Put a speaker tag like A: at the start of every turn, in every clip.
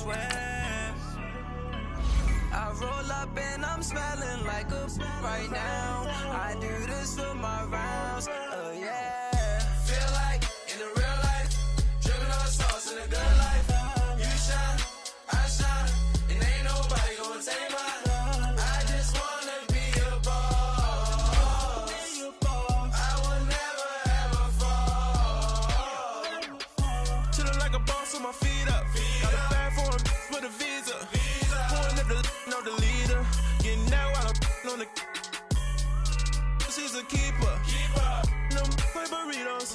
A: swear. I roll up and I'm smelling like a right now. I do this for my rounds, oh yeah. Feel like in the real life, dripping on sauce in a good life. You shine, I shine, and ain't nobody gonna take mine. I just wanna be a boss. I will never ever fall. Chillin' like a boss with my feet up. Got a bag for him with a visa. Pulling up the know the leader. Getting that while I'm on the. She's a keeper. No play burritos.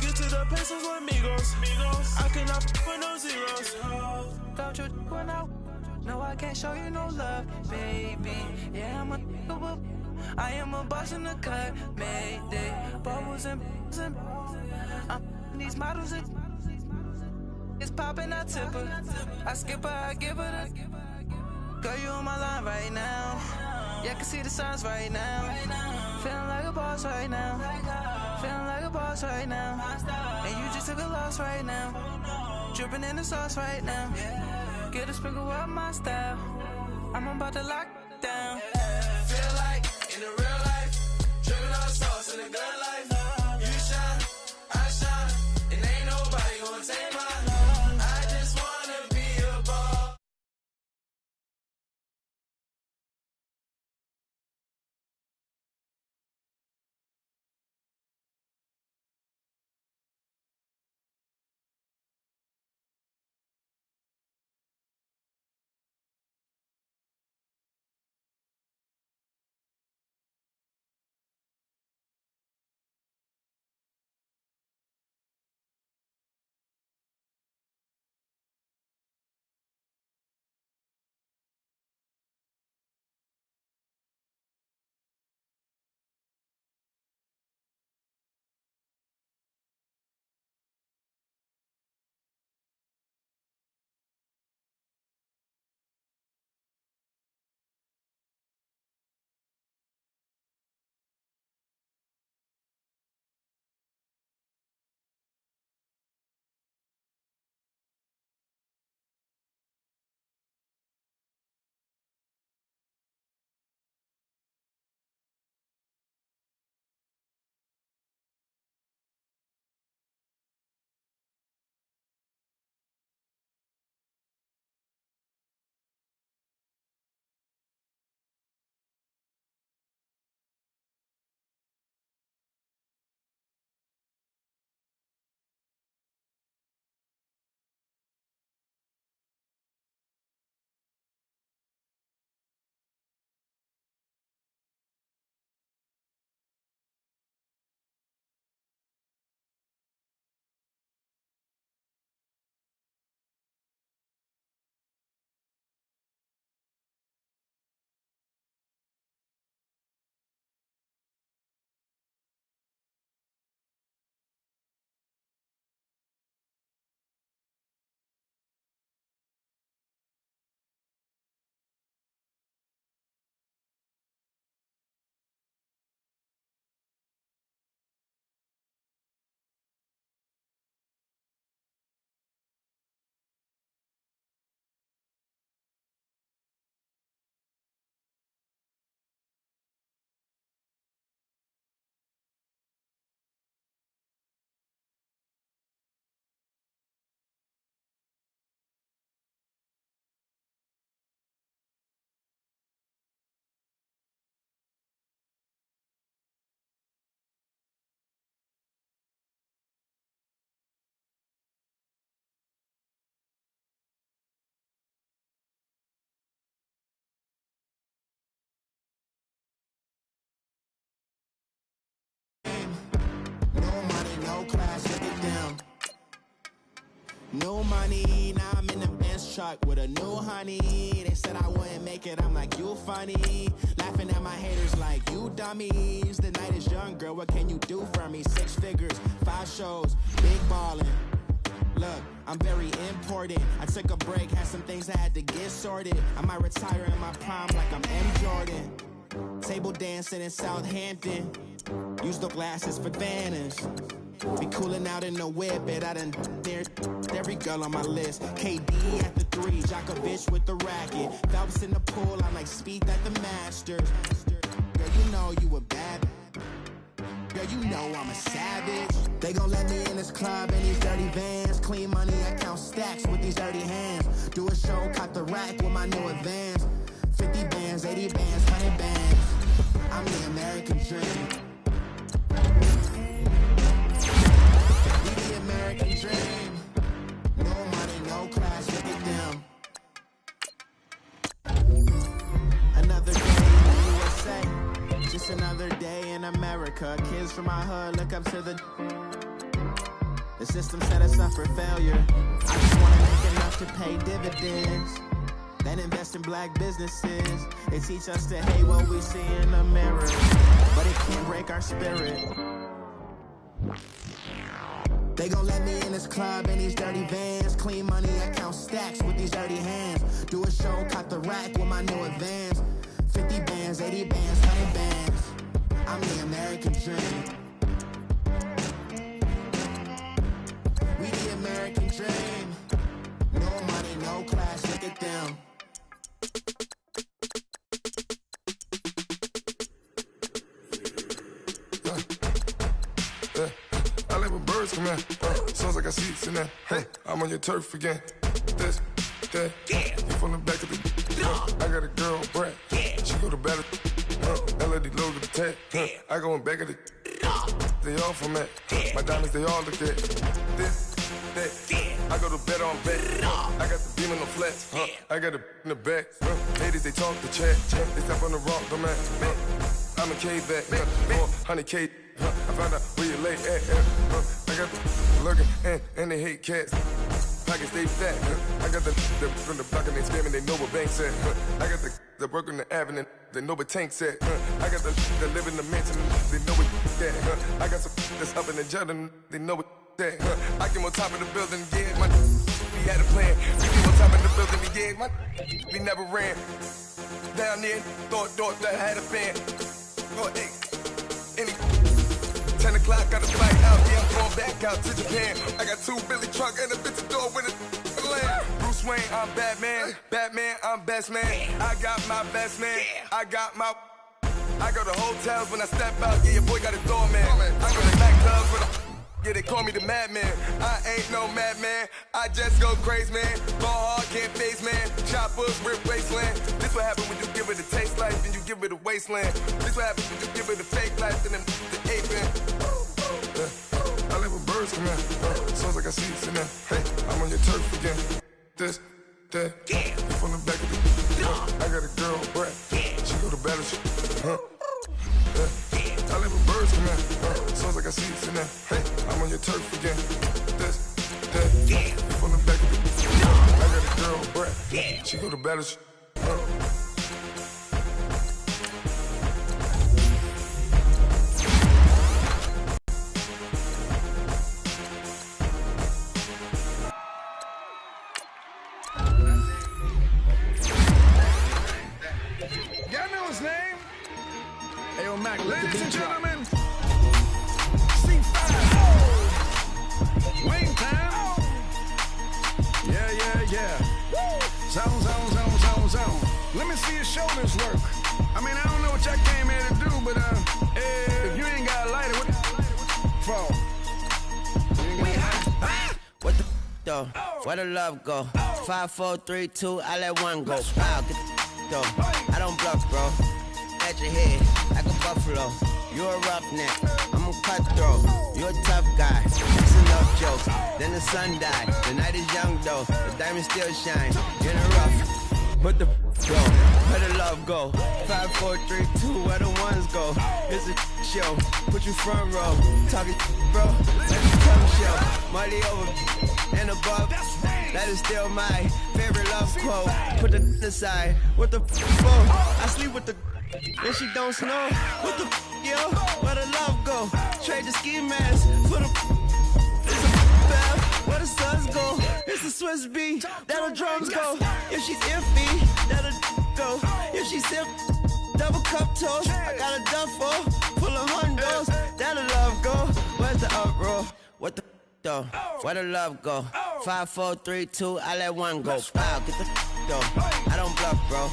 A: Get to the pesos with amigos. I cannot with no zeros. Don't you when no, I can't show you no love, baby. Yeah, I am a boss in the cut. Mayday, bubbles and these models. It's popping, I tip her. I skip her, I give her the. Girl, you on my line right now. Yeah, I can see the signs right now. Feeling like a boss right now. Feeling like a boss right now. And you just took a loss right now. Dripping in the sauce right now. Get a sprinkle up my style. I'm about to lock down. Feel like in the real life, dripping on sauce in a good life. You shine, I shine, and ain't nobody gonna take mine. I just wanna be a boss.
B: New money, now I'm in the Benz truck with a new honey. They said I wouldn't make it, I'm like, you funny. Laughing at my haters like, you dummies. The night is young, girl, what can you do for me? 6 figures, 5 shows, big ballin'. Look, I'm very important. I took a break, had some things I had to get sorted. I might retire in my prime like I'm M. Jordan. Table dancing in Southampton. Use the glasses for banners. Be cooling out in the whip, and I done dared every girl on my list. KD at the 3, Djokovic with the racket. Phelps in the pool, I like Speed at the Masters. Girl, you know you a bad. Girl, you know I'm a savage. They gon' let me in this club in these dirty vans. Clean money, I count stacks with these dirty hands. Do a show, caught the rack with my new advance. 50 bands, 80 bands, 100 bands. I'm the American dream. We the American dream. No money, no class, look at them. Another day in the USA. Just another day in America. Kids from my hood look up to the system set us up for failure. I just wanna make enough to pay dividends, then invest in black businesses. They teach us to hate what we see in the mirror, but it can't break our spirit. They gon' let me in this club in these dirty vans. Clean money, I count stacks with these dirty hands. Do a show, caught the rack with my new advance. 50 bands, 80 bands, 100 bands. I'm the American dream. We the American dream. No money, no class, look at them.
C: I like when birds come in. Sounds like I see seats in there. Hey, I'm on your turf again. This, that, you from the back of the. I got a girl, Brad. She go to battle. LED logo the tag. I go in back of the. They all from that. My diamonds, they all look at. This, that. I go to bed on bed. I got the beam in the flats. I got it in the back. Ladies, they talk the chat. They step on the rock, the man. I'm a K-back. 400K. I found out where you lay at. I got the lurking and they hate cats. Pockets stay fat. I got the from the block and they scamming, they know what banks at. I got the work on the avenue, they know what tanks at. I got the live in the mansion, they know what that. I got some that's up in the Jordan, they know what that. I came on top of the building, yeah, my we had a plan. We came on top of the building, yeah, my we never ran. Down there, thought that I had a fan. Oh, hey, any 10 o'clock, got a flight out, yeah, I'm going back out to Japan. I got 2 Billy truck and a bitch door with a land. Bruce Wayne, I'm Batman. Batman, I'm best man. I got my best man. I got my. I go to hotels when I step out, yeah, your boy got a doorman. I go to nightclubs when yeah, they call me the madman. I ain't no madman, I just go crazy, man. Ball hard, can't face, man. Choppers, rip wasteland. This what happen when you give it a taste life and you give it a wasteland. This what happens when you give it a fake life and then the aping. I like when birds come in. Sounds like I see seats in there. Hey, I'm on your turf again. This, that, you from the back of the. I got a girl, Brad. She go to battle. I like when birds come in. Sounds like I see seats in there. Hey, I'm on your turf again. This, that, you from the back of the. I got a girl, Brad. She go to battle.
D: Ladies and gentlemen, C5, wing time. Yeah. Zone. Let me see your shoulders work. I mean, I don't know what y'all came here to do, but if you ain't got a lighter, what the for?
E: We hot. What the though? Where the love go? 5, 4, 3, 2, I let one go. Wow, get the though. I don't bluff, bro. At your head, like a buffalo. You're a roughneck, I'm a cutthroat. You're a tough guy, that's enough jokes. Then the sun died, the night is young though. The diamonds still shine, you're in the rough. What the go? Where the love go? 5, 4, 3, 2, where the ones go? It's a show, put you front row. Talking bro, let me come show. Money over and above, that is still my favorite love quote. Put the aside, what the for? I sleep with the and she don't snow. What the yo? Where the love go? Trade the ski mask for the. It's a bell. Where the suns go? It's the Swiss beat. That'll drums go. If she's iffy, that'll go. If she's hip, double cup toast. I got a duffel full of hundos. That'll love go. Where's the uproar? What the though? Where the love go? 5, 4, 3, 2, I let one go. Wow, get the though. I don't bluff, bro.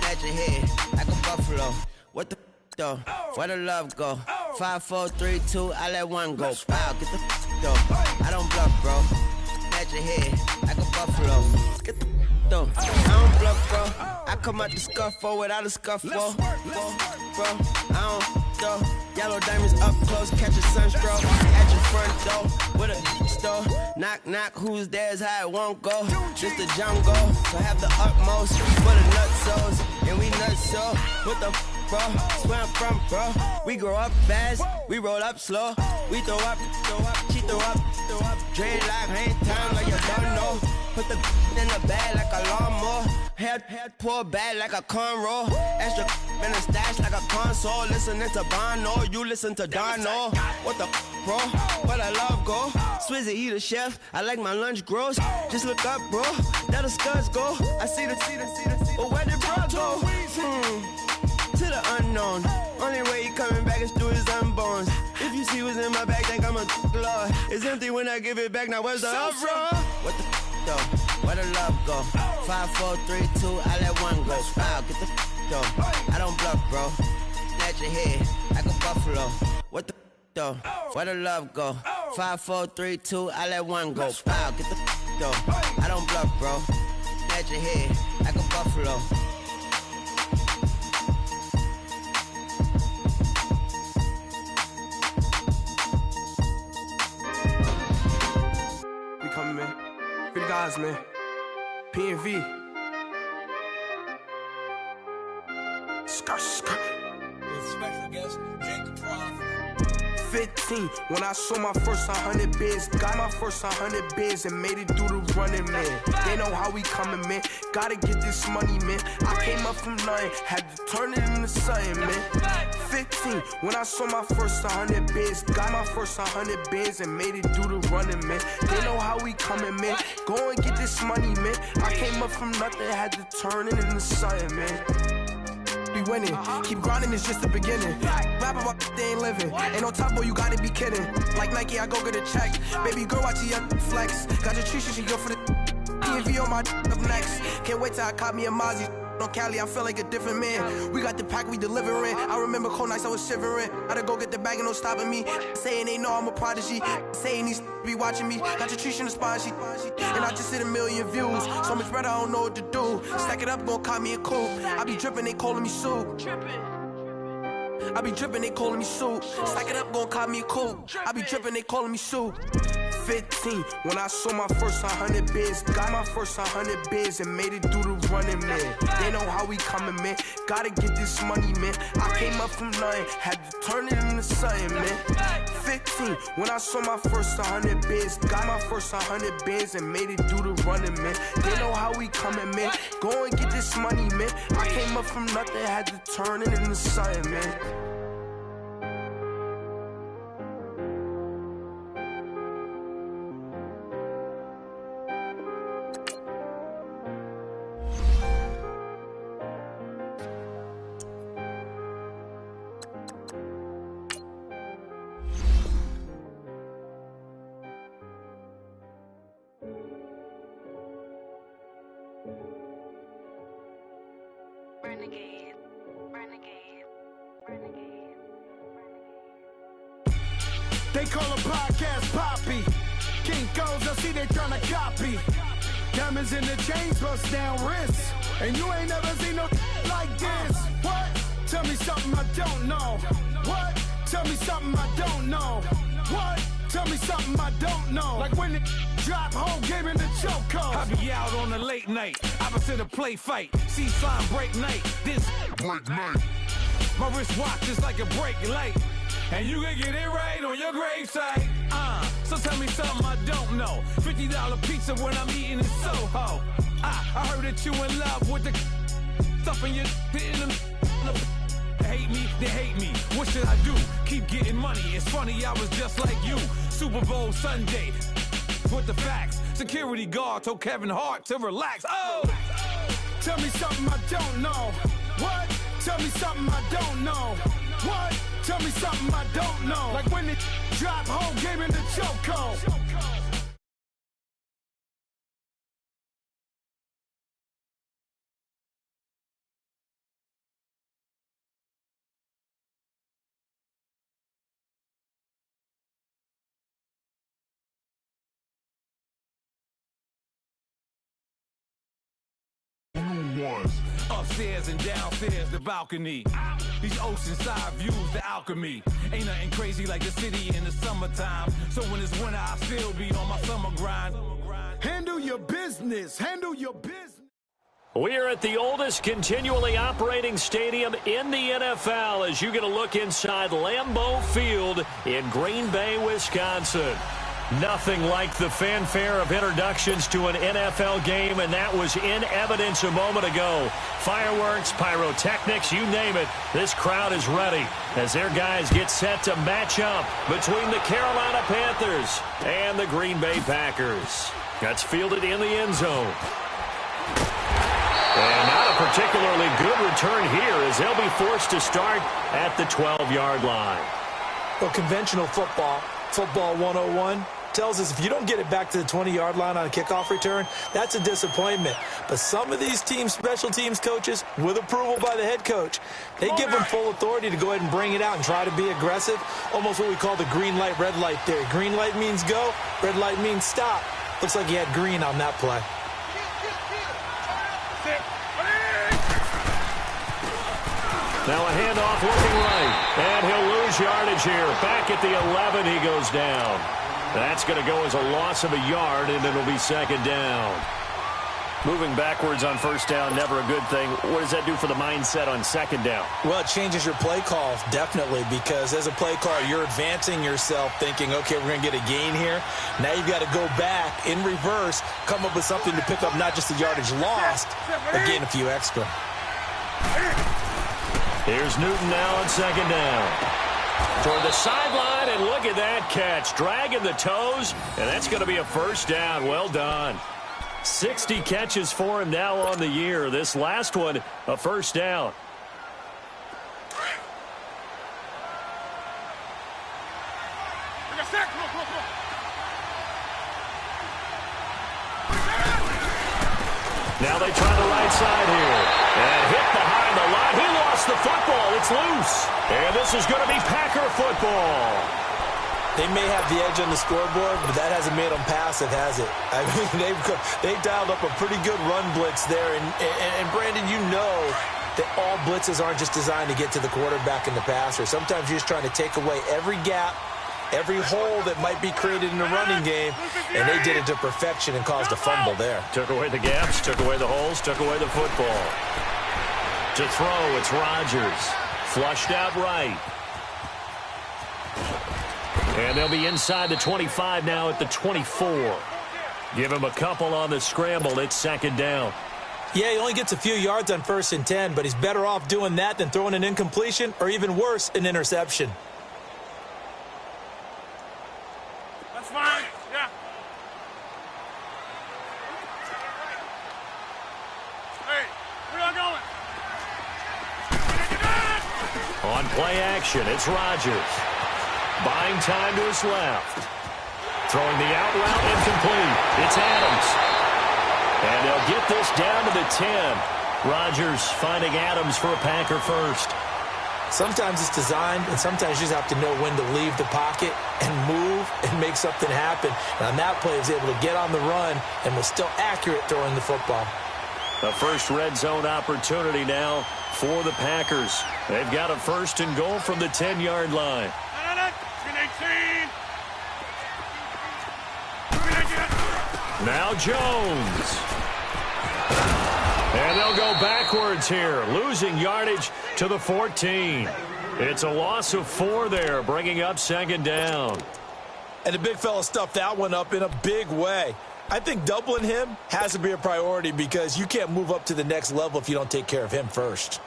E: At your head like a buffalo. What the though? Where the love go? 5, 4, 3, 2, I let one go. Wow, get the though. I don't bluff, bro. At your head like a buffalo. Get the though. I don't bluff, bro. I come out the scuffle without a scuffle. Bro, I don't though. Yellow diamonds up close, catch a sunstroke. At your front door with a store. Knock, knock, who's there is how it won't go. Just the jungle, so have the utmost for the nutsos. And we nutso. What the bro? Where I'm from, bro. We grow up fast, we roll up slow. We throw up, she throw up. Dreadlock, hang time like you don't know. Put the in the bag like a lawnmower. Head pull back like a cornrow. Extra in the stash like a console. Listening to Bono, you listen to Dono. What the bro? Where I love go? Swizzy, he the chef. I like my lunch gross. Just look up, bro. That'll scuds go. I see the. But where did bro go? To the unknown. Only way he coming back is through his unborns. If you see what's in my bag, think I'm a lord. It's empty when I give it back. Now where's the uproar? What the though? Where the love go? 5, 4, 3, 2, I let one go. Wow, get the though. I don't bluff, bro. At your head like a buffalo. What the though? Where the love go? 5, 4, 3, 2, I let one go. Wow, get the though. I don't bluff, bro. At your head like a buffalo.
F: We coming, man. Free the guys, man. P&V. Skirt.
B: With special guest, Jake Prof.
F: 15, when I saw my first 100 bids, got my first 100 bids and made it through the running, man. They know how we coming, man. Gotta get this money, man. I came up from nothing, had to turn it into something, man. 15, when I saw my first 100 bids, got my first 100 bids and made it through the running, man. They know how we coming, man. Go and get this money, man. I came up from nothing, had to turn it into something, man. Be winning, keep grinding, it's just the beginning. Rap about they ain't living. Ain't no top boy, you gotta be kidding. Like Nike, I go get a check. Baby girl, watch your flex. Got your Trisha, she go for the P&V on my up next. Can't wait till I caught me a Mozzie. On Cali, I feel like a different man. We got the pack, we delivering. I remember cold nights, I was shivering. Gotta go get the bag and no stopping me. Saying they know I'm a prodigy. Saying these be watching me. Got your Trisha in the spine, and I just hit 1 million views. So much better, I don't know what to do. Stack it up, gon' call me a coupe. I be dripping, they calling me soup. I be dripping, they calling me soup. Stack it up, gon' call me a coupe. I be dripping, they calling me soup. 15, when I saw my first 100 bids, got my first 100 bids and made it through the running, man. They know how we coming, man. Gotta get this money, man. I came up from nothing, had to turn it into something, man. 15, when I saw my first 100 bids, got my first 100 bids and made it through the running, man. They know how we coming, man. Go and get this money, man. I came up from nothing, had to turn it into something, man.
D: They call a podcast Poppy. Kinkos, I see they tryna copy. Diamonds in the chains, bust down wrists. And you ain't never seen no like this. What? Tell me something I don't know. What? Tell me something I don't know. What? Tell me something I don't know. Like when it drop, whole game in the chokehold.
G: I be out on a late night, opposite a play fight. See sign break night, this break night. My wrist watch is like a break light. And you can get it right on your gravesite. So tell me something I don't know. $50 pizza when I'm eating in Soho. I heard that you in love with the stuff in your in them. Hate me, they hate me. What should I do? Keep getting money. It's funny, I was just like you. Super Bowl Sunday. With the facts. Security guard told Kevin Hart to relax. Oh!
D: Tell me something I don't know. What? Tell me something I don't know. What? Tell me something I don't know. Like when it drop, whole game in the chokehold.
G: Upstairs and downstairs, the balcony. These oceanside views, the alchemy. Ain't nothing crazy like the city in the summertime. So when it's winter, I still be on my summer grind.
D: Handle your business. Handle your business.
H: We are at the oldest continually operating stadium in the NFL as you get a look inside Lambeau Field in Green Bay, Wisconsin. Nothing like the fanfare of introductions to an NFL game, and that was in evidence a moment ago. Fireworks, pyrotechnics, you name it. This crowd is ready as their guys get set to match up between the Carolina Panthers and the Green Bay Packers. That's fielded in the end zone. And not a particularly good return here as they'll be forced to start at the 12-yard line.
I: Well, conventional football 101, tells us if you don't get it back to the 20-yard line on a kickoff return, that's a disappointment. But some of these teams, special teams coaches, with approval by the head coach, they give them full authority to go ahead and bring it out and try to be aggressive, almost what we call the green light, red light theory. Green light means go, red light means stop. Looks like he had green on that play.
H: Now a handoff looking right, and he'll lose yardage here. Back at the 11, he goes down. That's going to go as a loss of a yard, and it'll be second down. Moving backwards on first down, never a good thing. What does that do for the mindset on second down?
I: Well, it changes your play call, definitely, because as a play caller, you're advancing yourself thinking, okay, we're going to get a gain here. Now you've got to go back in reverse, come up with something to pick up not just the yardage lost, but gain a few extra.
H: Here's Newton now on second down. Toward the sideline, and look at that catch. Dragging the toes, and that's going to be a first down. Well done. 60 catches for him now on the year. This last one, a first down. Now they try the right side here. And hit behind the line. He lost the football. It's loose. And this is going to be Packer football.
I: They may have the edge on the scoreboard, but that hasn't made them passive, has it? I mean, they've dialed up a pretty good run blitz there. And Brandon, you know that all blitzes aren't just designed to get to the quarterback and the passer. Sometimes you're just trying to take away every gap, every hole that might be created in the running game, and they did it to perfection and caused a fumble there.
H: Took away the gaps, took away the holes, took away the football. To throw, it's Rodgers. Flushed out right. And they'll be inside the 25 now at the 24. Give him a couple on the scramble. It's second down.
I: Yeah, he only gets a few yards on 1st and 10, but he's better off doing that than throwing an incompletion or even worse, an interception.
J: That's fine. Yeah. Hey, where y'all going?
H: On play action, it's Rodgers. Buying time to his left. Throwing the out route incomplete. It's Adams. And they'll get this down to the 10. Rodgers finding Adams for a Packer first.
I: Sometimes it's designed, and sometimes you just have to know when to leave the pocket and move and make something happen. And on that play, he was able to get on the run and was still accurate throwing the football.
H: The first red zone opportunity now for the Packers. They've got a first and goal from the 10-yard line. Now Jones. And they'll go backwards here, losing yardage to the 14. It's a loss of 4 there, bringing up second down.
I: And the big fella stuffed that one up in a big way. I think doubling him has to be a priority because you can't move up to the next level if you don't take care of him first.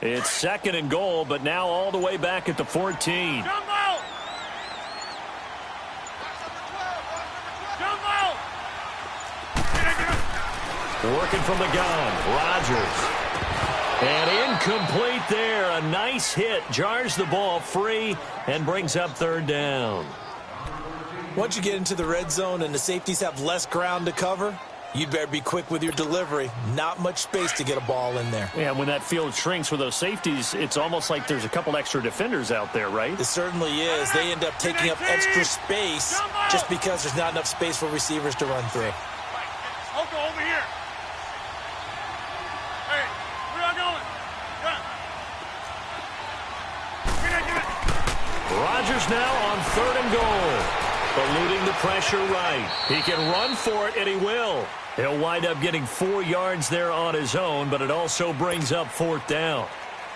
H: It's 2nd and goal, but now all the way back at the 14.
J: Jumbo! Jumbo!
H: Working from the gun, Rodgers. And incomplete there. A nice hit. Jars the ball free and brings up 3rd down.
I: Once you get into the red zone and the safeties have less ground to cover, you better be quick with your delivery. Not much space to get a ball in there.
H: Yeah, when that field shrinks with those safeties, it's almost like there's a couple extra defenders out there, right?
I: It certainly is. They end up taking up extra space just because there's not enough space for receivers to run through.
J: Oko, over here. Hey, where y'all going?
H: Rodgers now on 3rd and goal. Eluding the pressure right. He can run for it, and he will. He'll wind up getting 4 yards there on his own, but it also brings up 4th down.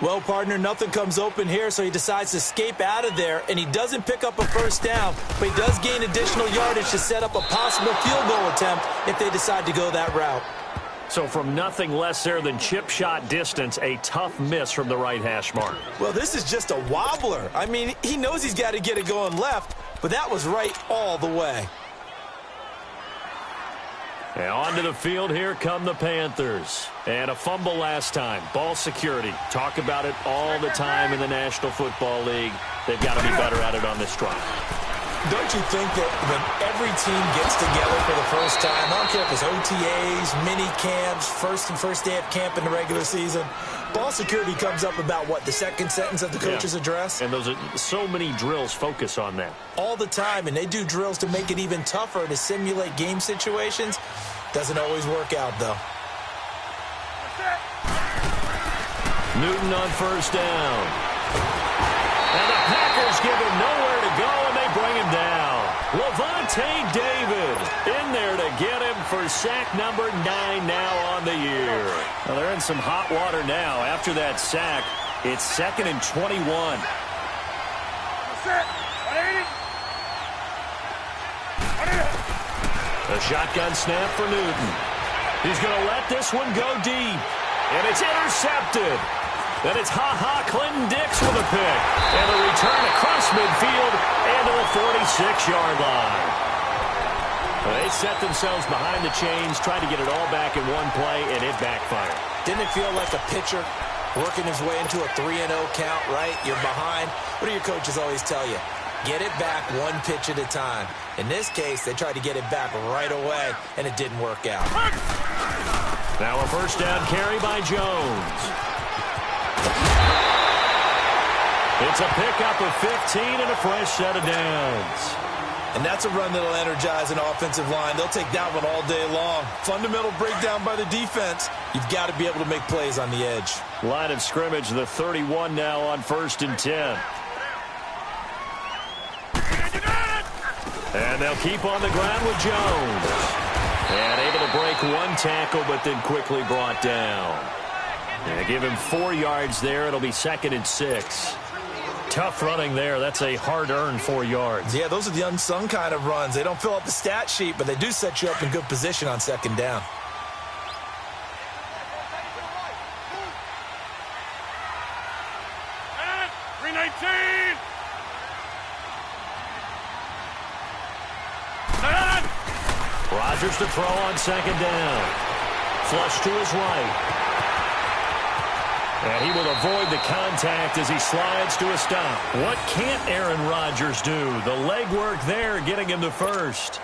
I: Well, partner, nothing comes open here, so he decides to escape out of there, and he doesn't pick up a 1st down, but he does gain additional yardage to set up a possible field goal attempt if they decide to go that route.
H: So from nothing less there than chip shot distance, a tough miss from the right hash mark.
I: Well, this is just a wobbler. I mean, he knows he's got to get it going left, but that was right all the way.
H: And onto the field, here come the Panthers. And a fumble last time. Ball security. Talk about it all the time in the National Football League. They've got to be better at it on this drive.
I: Don't you think that when every team gets together for the first time, I don't care if it's OTAs, mini camps, first day of camp in the regular season, ball security comes up about, what, the second sentence of the coach's address?
H: And those are so many drills focus on that.
I: All the time, and they do drills to make it even tougher to simulate game situations. Doesn't always work out, though.
H: Newton on 1st down. And the Packers give him nowhere to go, and they bring him down. Levante David in there to get him for sack number 9 now on the year. Well, they're in some hot water now. After that sack, it's 2nd and 21. A shotgun snap for Newton. He's going to let this one go deep, and it's intercepted. Then it's Clinton Dix with a pick. And a return across midfield and to the 46-yard line. Well, they set themselves behind the chains, tried to get it all back in one play, and it backfired.
I: Didn't it feel like a pitcher working his way into a 3-0 count, right? You're behind. What do your coaches always tell you? Get it back one pitch at a time. In this case, they tried to get it back right away, and it didn't work out.
H: Now a 1st down carry by Jones. It's a pickup of 15 and a fresh set of downs.
I: And that's a run that'll energize an offensive line. They'll take that one all day long. Fundamental breakdown by the defense. You've got to be able to make plays on the edge.
H: Line of scrimmage, the 31 now on 1st and 10. And they'll keep on the ground with Jones. And able to break one tackle, but then quickly brought down. And give him 4 yards there. It'll be 2nd and 6. Tough running there. That's a hard-earned 4 yards.
I: Yeah, those are the unsung kind of runs. They don't fill up the stat sheet, but they do set you up in good position on 2nd down.
J: And 319.
H: Rodgers to throw on 2nd down. Flush to his right. And he will avoid the contact as he slides to a stop. What can't Aaron Rodgers do? The legwork there getting him the first.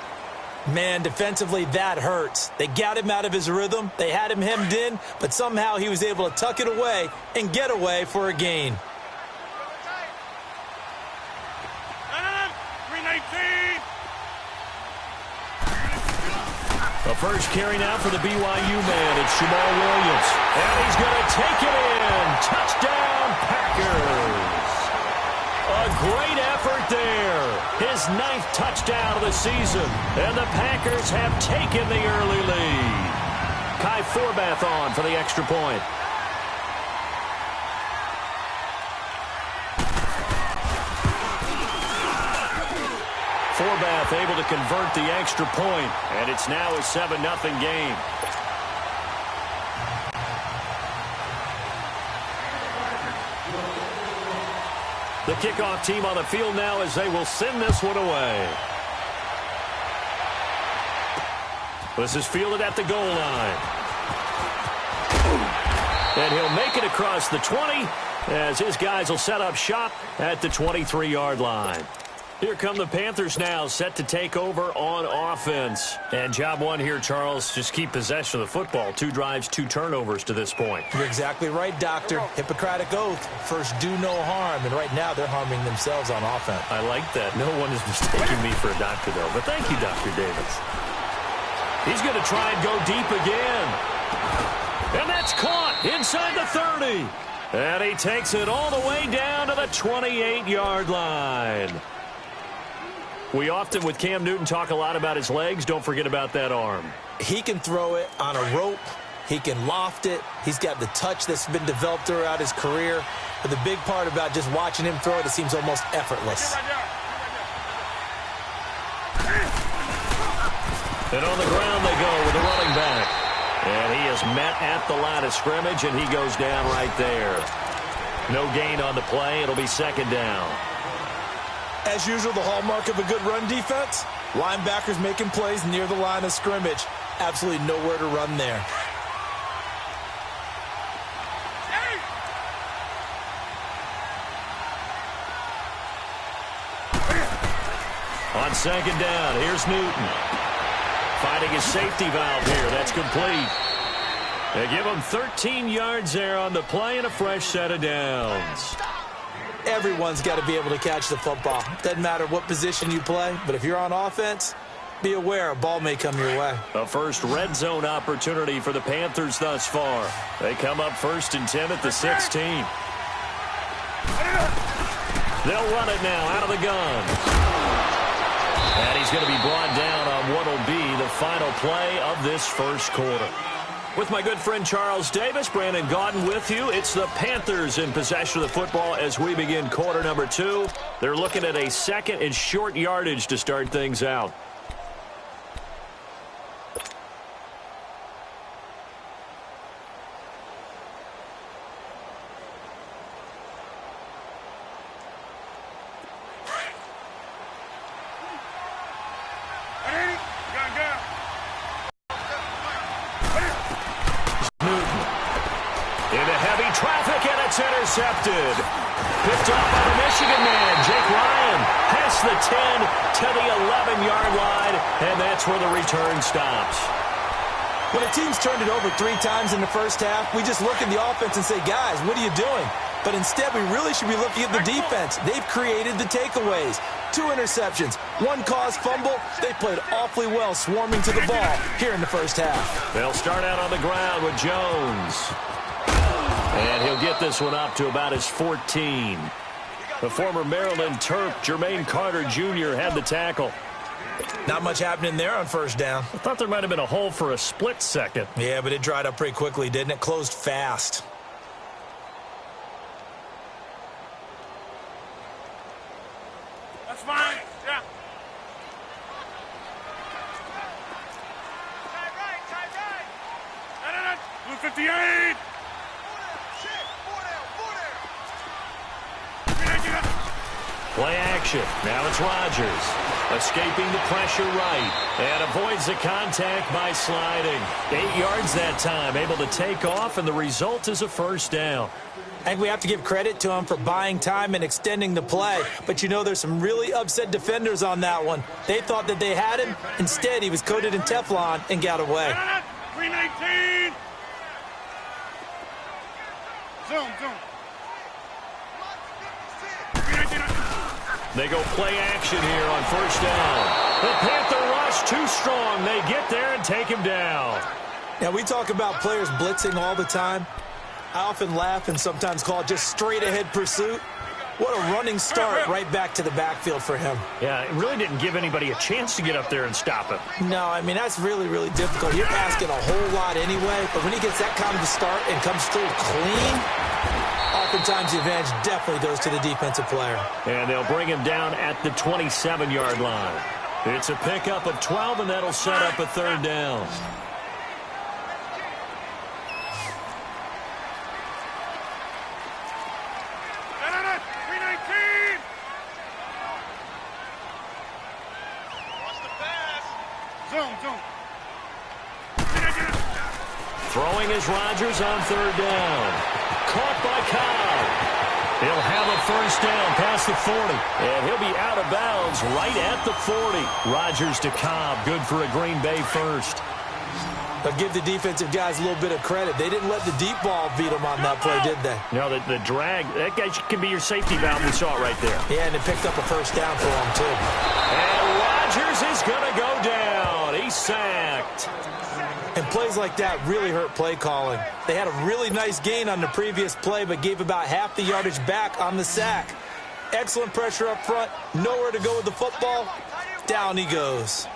I: Man, defensively, that hurts. They got him out of his rhythm. They had him hemmed in, but somehow he was able to tuck it away and get away for a gain.
J: 319.
H: The first carry now for the BYU man. It's Jamal Williams. And he's going to take it in. Touchdown, Packers. A great effort there. His 9th touchdown of the season. And the Packers have taken the early lead. Kai Forbath on for the extra point. Forbath able to convert the extra point, and it's now a 7-0 game. The kickoff team on the field now as they will send this one away. This is fielded at the goal line. And he'll make it across the 20 as his guys will set up shop at the 23-yard line. Here come the Panthers now, set to take over on offense. And job one here, Charles, just keep possession of the football. 2 drives, 2 turnovers to this point.
I: You're exactly right, Doctor. Hippocratic oath. First, do no harm. And right now, they're harming themselves on offense.
H: I like that. No one is mistaking me for a doctor, though. But thank you, Dr. Davis. He's going to try and go deep again. And that's caught inside the 30. And he takes it all the way down to the 28-yard line. We often, with Cam Newton, talk a lot about his legs. Don't forget about that arm.
I: He can throw it on a rope. He can loft it. He's got the touch that's been developed throughout his career. But the big part about just watching him throw it, it seems almost effortless.
H: And on the ground they go with the running back. And he is met at the line of scrimmage, and he goes down right there. No gain on the play. It'll be second down.
I: As usual, the hallmark of a good run defense, linebackers making plays near the line of scrimmage. Absolutely nowhere to run there.
H: On second down, here's Newton. Finding his safety valve here. That's complete. They give him 13 yards there on the play and a fresh set of downs.
I: Everyone's got to be able to catch the football. Doesn't matter what position you play, but if you're on offense, be aware a ball may come your way.
H: A first red zone opportunity for the Panthers thus far. They come up 1st and 10 at the 16. They'll run it now out of the gun. And he's going to be brought down on what will be the final play of this first quarter. With my good friend Charles Davis, Brandon Gaudin with you. It's the Panthers in possession of the football as we begin quarter number 2. They're looking at a second and short yardage to start things out. Intercepted. Picked off by the Michigan man, Jake Ryan. Past the 10 to the 11-yard line, and that's where the return stops.
I: When a team's turned it over 3 times in the first half, we just look at the offense and say, guys, what are you doing? But instead, we really should be looking at the defense. They've created the takeaways. 2 interceptions, 1 caused fumble. They played awfully well swarming to the ball here in the first half.
H: They'll start out on the ground with Jones. And he'll get this one up to about his 14. The former Maryland Terp, Jermaine Carter Jr. had the tackle.
I: Not much happening there on first down.
H: I thought there might have been a hole for a split second.
I: Yeah, but it dried up pretty quickly, didn't it? Closed fast.
J: That's fine. Yeah. Tight right. Blue 58.
H: Play action. Now it's Rodgers. Escaping the pressure right. And avoids the contact by sliding. 8 yards that time. Able to take off, and the result is a first down.
I: I think we have to give credit to him for buying time and extending the play. But, you know, there's some really upset defenders on that one. They thought that they had him. Instead, he was coated in Teflon and got away.
J: 319. Zoom.
H: They go play action here on first down. The Panther rush too strong. They get there and take him down.
I: Now, we talk about players blitzing all the time. I often laugh and sometimes call it just straight-ahead pursuit. What a running start right back to the backfield for him.
H: Yeah, it really didn't give anybody a chance to get up there and stop him.
I: No, I mean, that's really, really difficult. You're asking a whole lot anyway, but when he gets that kind of a start and comes through clean, oftentimes the advantage definitely goes to the defensive player.
H: And they'll bring him down at the 27-yard line. It's a pickup of 12, and that'll set up a third down. throwing is Rodgers on third down. Caught by Cobb. He'll have a first down past the 40. And he'll be out of bounds right at the 40. Rodgers to Cobb. Good for a Green Bay first.
I: But give the defensive guys a little bit of credit. They didn't let the deep ball beat them on that play, did they?
H: No, the drag, that guy can be your safety valve. We saw it right there.
I: Yeah, and it picked up a first down for him, too.
H: And Rodgers is going to go down. He's sacked.
I: And plays like that really hurt play calling. They had a really nice gain on the previous play, but gave about half the yardage back on the sack. Excellent pressure up front. Nowhere to go with the football. Down he goes.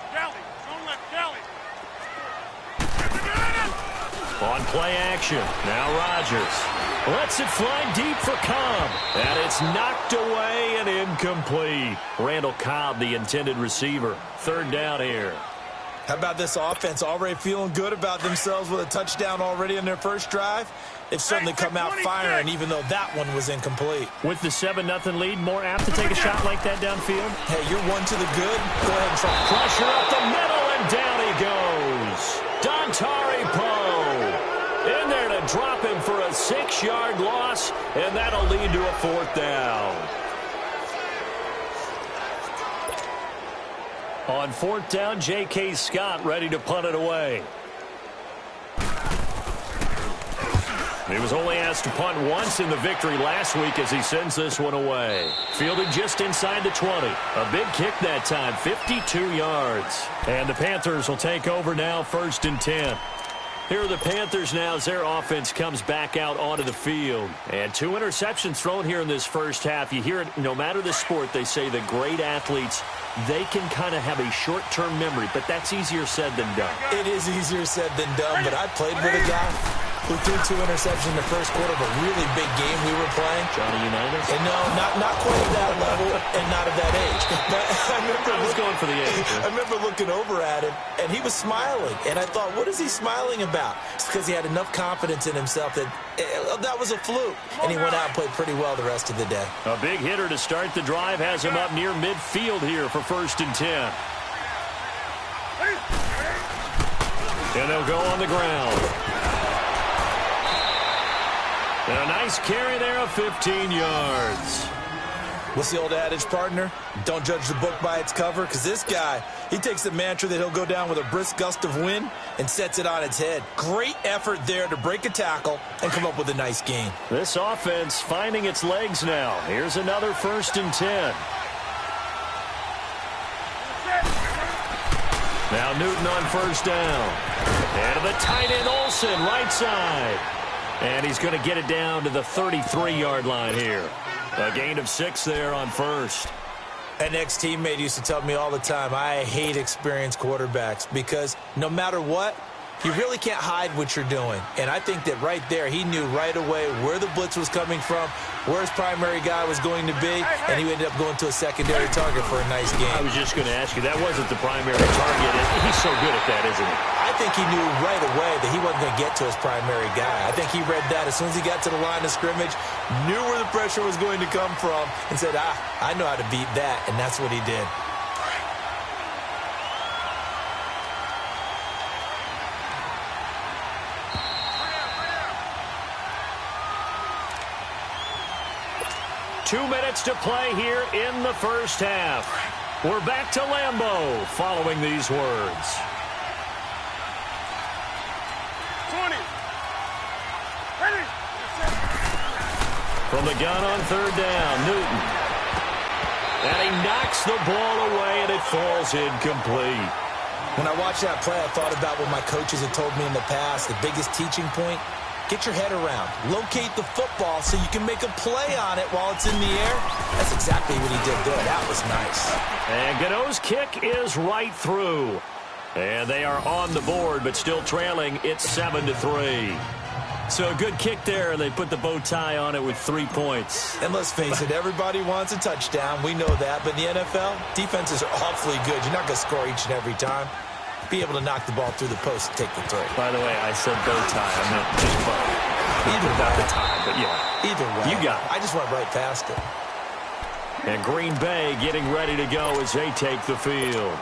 H: On play action, now Rodgers lets it fly deep for Cobb, and it's knocked away and incomplete. Randall Cobb, the intended receiver. Third down here.
I: How about this offense already feeling good about themselves with a touchdown already in their first drive? They've certainly come out firing, even though that one was incomplete.
H: With the 7-0 lead, more apt to take a shot like that downfield?
I: Hey, you're one to the good. Go ahead and try.
H: Pressure up the middle, and down he goes. Dontari Poe in there to drop him for a 6-yard loss, and that'll lead to a fourth down. On fourth down, J.K. Scott ready to punt it away. He was only asked to punt once in the victory last week as he sends this one away. Fielded just inside the 20. A big kick that time, 52 yards. And the Panthers will take over now, 1st and 10. Here are the Panthers now as their offense comes back out onto the field. And 2 interceptions thrown here in this first half. You hear it, no matter the sport, they say the great athletes, they can kind of have a short-term memory, but that's easier said than done.
I: It is easier said than done, but I played with a guy who threw 2 interceptions in the first quarter of a really big game we were playing.
H: Johnny Unitas?
I: And no, not quite at that level and not at that age. But I
H: was going for the age.
I: I remember looking over at him, and he was smiling. And I thought, what is he smiling about? It's because he had enough confidence in himself that that was a fluke. And he went out and played pretty well the rest of the day.
H: A big hitter to start the drive has him up near midfield here for 1st and 10. And they'll go on the ground. And a nice carry there of 15 yards.
I: What's the old adage, partner? Don't judge the book by its cover, because this guy, he takes the mantra that he'll go down with a brisk gust of wind and sets it on its head. Great effort there to break a tackle and come up with a nice gain.
H: This offense finding its legs now. Here's another 1st and 10. Now Newton on 1st down. And to the tight end Olsen, right side. And he's going to get it down to the 33-yard line here. A gain of 6 there on 1st.
I: An ex-teammate used to tell me all the time, I hate experienced quarterbacks because no matter what, you really can't hide what you're doing. And I think that right there, he knew right away where the blitz was coming from, where his primary guy was going to be, and he ended up going to a secondary target for a nice game.
H: I was just going to ask you, that wasn't the primary target. He's so good at that, isn't he?
I: I think he knew right away that he wasn't going to get to his primary guy. I think he read that as soon as he got to the line of scrimmage, knew where the pressure was going to come from, and said, I know how to beat that, and that's what he did.
H: Two minutes to play here in the first half. We're back to Lambeau following these words.
J: 20. Ready.
H: From the gun on 3rd down, Newton. And he knocks the ball away, and it falls incomplete.
I: When I watched that play, I thought about what my coaches had told me in the past. The biggest teaching point, get your head around. Locate the football so you can make a play on it while it's in the air. That's exactly what he did there. That was nice.
H: And Gano's kick is right through. And they are on the board, but still trailing. It's 7-3. So a good kick there, and they put the bow tie on it with 3 points.
I: And let's face it, everybody wants a touchdown. We know that. But in the NFL, defenses are awfully good. You're not going to score each and every time. Be able to knock the ball through the post and take the throw.
H: By the way, I said bow tie. I meant just bow.
I: Either
H: without
I: way.
H: the tie, but yeah.
I: Either way.
H: You got it.
I: I just went right past it.
H: And Green Bay getting ready to go as they take the field.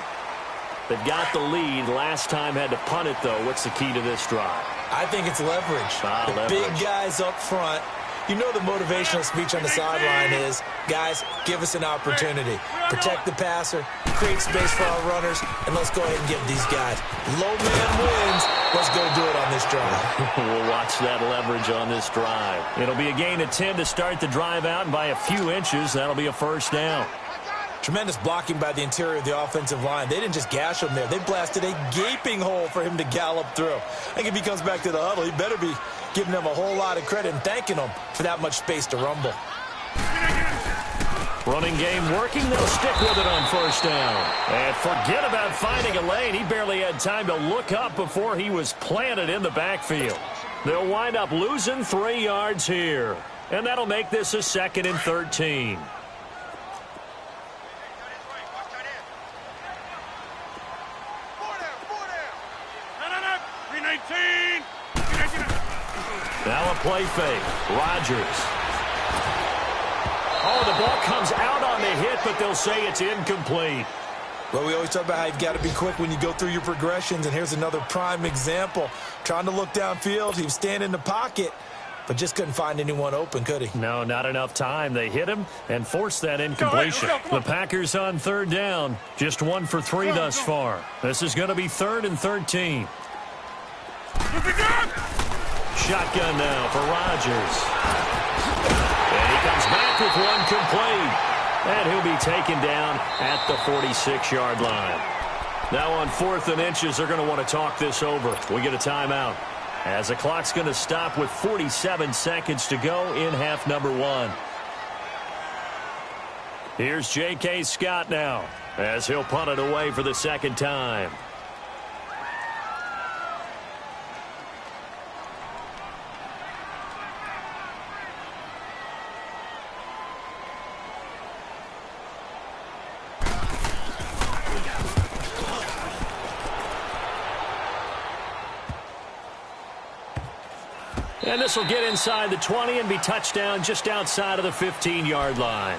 H: They've got the lead. Last time had to punt it, though. What's the key to this drive?
I: I think it's leverage. The big guys up front. You know the motivational speech on the sideline is, guys, give us an opportunity. Protect the passer, create space for our runners, and let's go ahead and give these guys. Low man wins. Let's go do it on this drive.
H: We'll watch that leverage on this drive. It'll be a gain of 10 to start the drive out, and by a few inches, that'll be a first down.
I: Tremendous blocking by the interior of the offensive line. They didn't just gash him there. They blasted a gaping hole for him to gallop through. I think if he comes back to the huddle, he better be giving them a whole lot of credit and thanking them for that much space to rumble.
H: Running game working. They'll stick with it on first down. And forget about finding a lane. He barely had time to look up before he was planted in the backfield. They'll wind up losing 3 yards here. And that'll make this a 2nd and 13. Now a play fake. Rodgers. Oh, the ball comes out on the hit, but they'll say it's incomplete.
I: Well, we always talk about how you've got to be quick when you go through your progressions, and here's another prime example. Trying to look downfield, he was standing in the pocket, but just couldn't find anyone open, could he?
H: No, not enough time. They hit him and forced that incompletion. The Packers on 3rd down. Just 1 for 3 thus far. This is going to be 3rd and 13. Shotgun now for Rodgers. And he comes back with 1 complete. And he'll be taken down at the 46-yard line. Now on 4th and inches, they're going to want to talk this over. We get a timeout, as the clock's going to stop with 47 seconds to go in half number 1. Here's J.K. Scott now, as he'll punt it away for the 2nd time. And this will get inside the 20 and be touchdown just outside of the 15-yard line.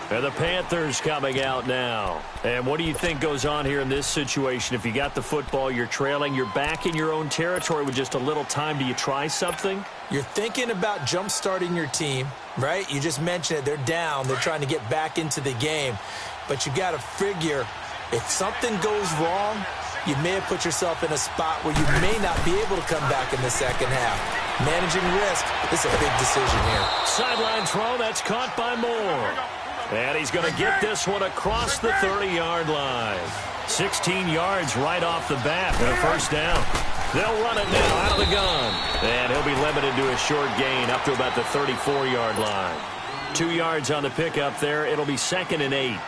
H: And the Panthers coming out now. And what do you think goes on here in this situation? If you got the football, you're trailing, you're back in your own territory with just a little time. Do you try something?
I: You're thinking about jump-starting your team, right? You just mentioned it. They're down. They're trying to get back into the game. But you got to figure, if something goes wrong, you may have put yourself in a spot where you may not be able to come back in the second half. Managing risk, this is a big decision here.
H: Sideline throw, that's caught by Moore. And he's going to get this one across the 30-yard line. 16 yards right off the bat and a first down. They'll run it now out of the gun. And he'll be limited to a short gain up to about the 34-yard line. 2 yards on the pickup there. It'll be 2nd and 8.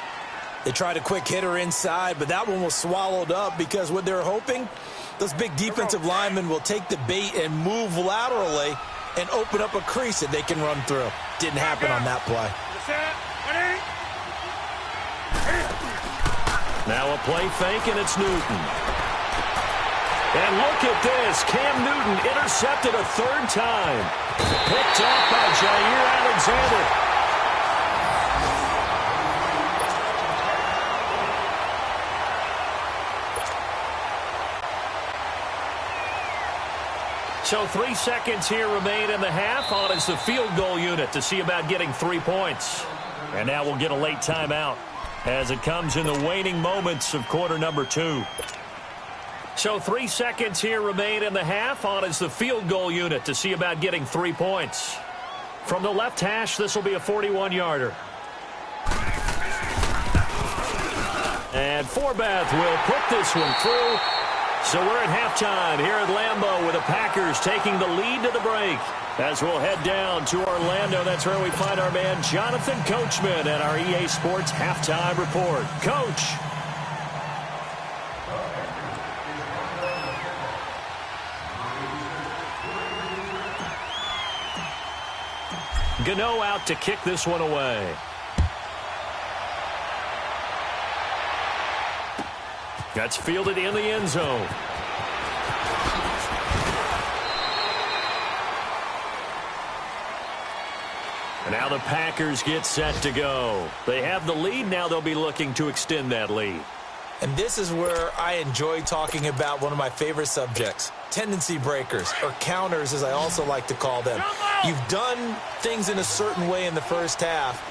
I: They tried a quick hitter inside, but that one was swallowed up because what they're hoping, those big defensive linemen will take the bait and move laterally and open up a crease that they can run through. Didn't happen on that play.
H: Now a play fake, and it's Newton. And look at this. Cam Newton intercepted a 3rd time. Picked off by Jair Alexander. So 3 seconds here remain in the half. On is the field goal unit to see about getting 3 points. And now we'll get a late timeout as it comes in the waning moments of quarter number 2. So 3 seconds here remain in the half. On is the field goal unit to see about getting 3 points. From the left hash, this will be a 41-yarder. And Forbath will put this one through. So we're at halftime here at Lambeau with the Packers taking the lead to the break. As we'll head down to Orlando, that's where we find our man Jonathan Coachman at our EA Sports Halftime Report. Coach. Gano out to kick this one away. That's fielded in the end zone. And now the Packers get set to go. They have the lead. Now they'll be looking to extend that lead.
I: And this is where I enjoy talking about one of my favorite subjects, tendency breakers, or counters as I also like to call them. You've done things in a certain way in the first half,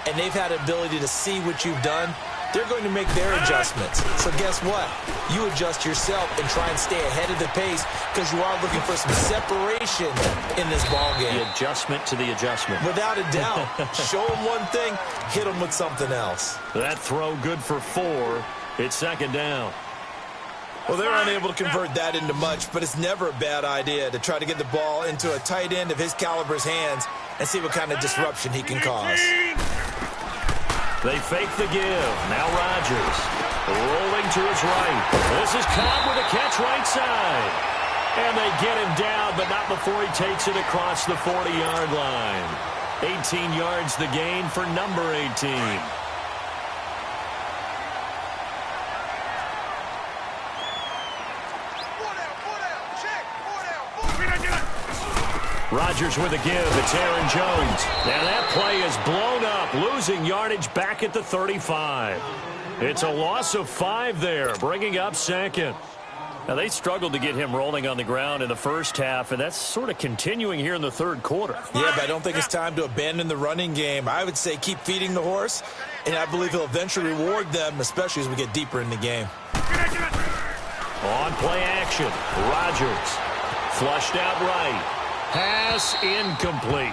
I: and they've had an ability to see what you've done. They're going to make their adjustments. So guess what? You adjust yourself and try and stay ahead of the pace because you are looking for some separation in this ball game.
H: The adjustment to the adjustment.
I: Without a doubt. Show them one thing, hit them with something else.
H: That throw good for 4. It's second down.
I: Well, they're unable to convert that into much, but it's never a bad idea to try to get the ball into a tight end of his caliber's hands and see what kind of disruption he can cause.
H: They fake the give. Now Rodgers rolling to his right. This is Cobb with a catch right side. And they get him down, but not before he takes it across the 40-yard line. 18 yards the gain for number 18. Rodgers with a give. It's Aaron Jones. Now that play is blown up, losing yardage back at the 35. It's a loss of 5 there, bringing up second. Now they struggled to get him rolling on the ground in the first half, and that's sort of continuing here in the third quarter.
I: Yeah, but I don't think it's time to abandon the running game. I would say keep feeding the horse, and I believe he'll eventually reward them, especially as we get deeper in the game.
H: On play action, Rodgers flushed out right. Pass incomplete.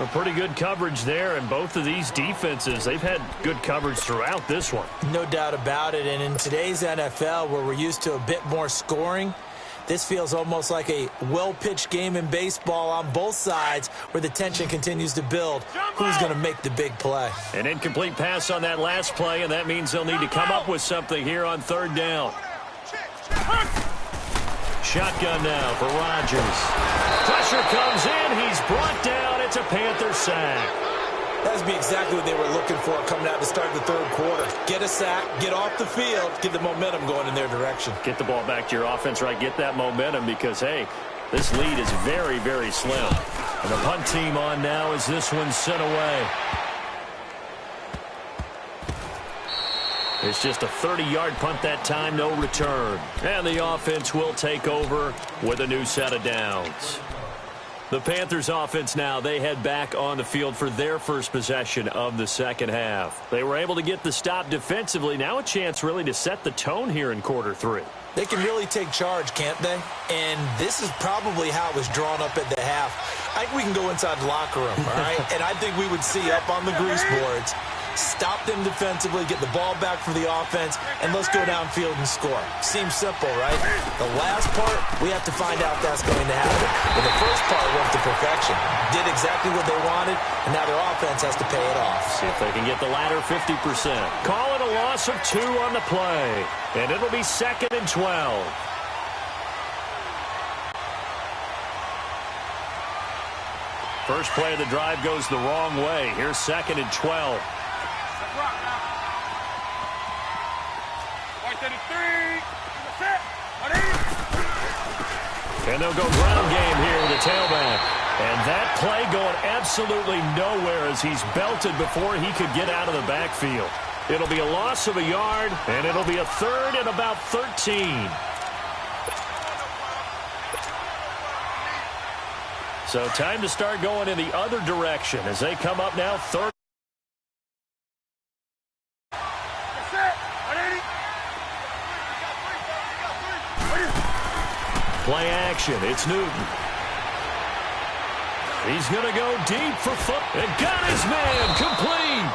H: A pretty good coverage there, and both of these defenses, they've had good coverage throughout this one.
I: No doubt about it, and in today's NFL, where we're used to a bit more scoring, this feels almost like a well-pitched game in baseball on both sides where the tension continues to build. Who's going to make the big play?
H: An incomplete pass on that last play, and that means they'll need to come up with something here on third down. Shotgun now for Rodgers. Pressure comes in. He's brought down. It's a Panther sack.
I: That would be exactly what they were looking for coming out to start the third quarter. Get a sack, get off the field, get the momentum going in their direction.
H: Get the ball back to your offense, right? Get that momentum because, hey, this lead is very, very slim. And the punt team on now as this one's sent away. It's just a 30-yard punt that time, no return. And the offense will take over with a new set of downs. The Panthers offense now, they head back on the field for their first possession of the second half. They were able to get the stop defensively. Now a chance really to set the tone here in quarter 3.
I: They can really take charge, can't they? And this is probably how it was drawn up at the half. I think we can go inside the locker room, all right? And I think we would see up on the grease boards, stop them defensively, get the ball back for the offense, and let's go downfield and score. Seems simple, right? The last part, we have to find out if that's going to happen. But the first part went to perfection. Did exactly what they wanted, and now their offense has to pay it off.
H: See if they can get the latter 50%. Call it a loss of 2 on the play, and it'll be 2nd and 12. First play of the drive goes the wrong way. Here's 2nd and 12. And they'll go ground game here with the tailback. And that play going absolutely nowhere as he's belted before he could get out of the backfield. It'll be a loss of a yard, and it'll be a 3rd and about 13. So time to start going in the other direction as they come up now 3rd. Play action. It's Newton. He's going to go deep for foot. And got his man complete.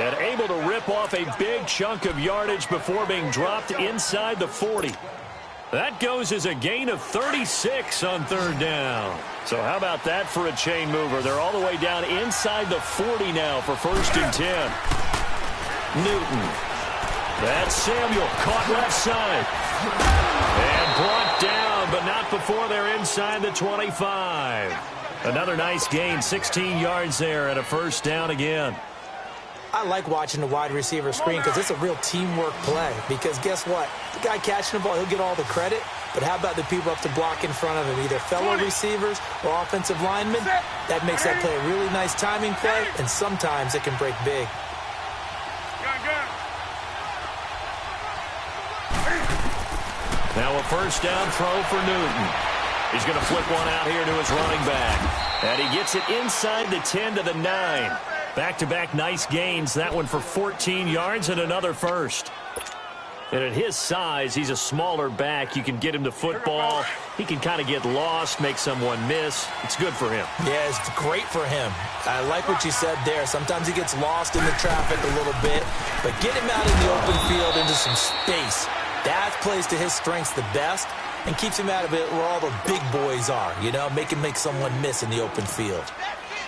H: And able to rip off a big chunk of yardage before being dropped inside the 40. That goes as a gain of 36 on 3rd down. So how about that for a chain mover? They're all the way down inside the 40 now for 1st and 10. Newton. That's Samuel. Caught left side. And brought down, but not before they're inside the 25. Another nice gain, 16 yards there and a 1st down again.
I: I like watching the wide receiver screen because it's a real teamwork play. Because guess what? The guy catching the ball, he'll get all the credit. But how about the people up to block in front of him, either fellow receivers or offensive linemen? That makes that play a really nice timing play, and sometimes it can break big.
H: Now a first down throw for Newton. He's going to flip one out here to his running back. And he gets it inside the 10 to the 9. Back-to-back nice gains. That one for 14 yards and another first. And at his size, he's a smaller back. You can get him the football. He can kind of get lost, make someone miss. It's good for him.
I: Yeah, it's great for him. I like what you said there. Sometimes he gets lost in the traffic a little bit, but get him out in the open field into some space. That plays to his strengths the best and keeps him out of it where all the big boys are, you know, make someone miss in the open field.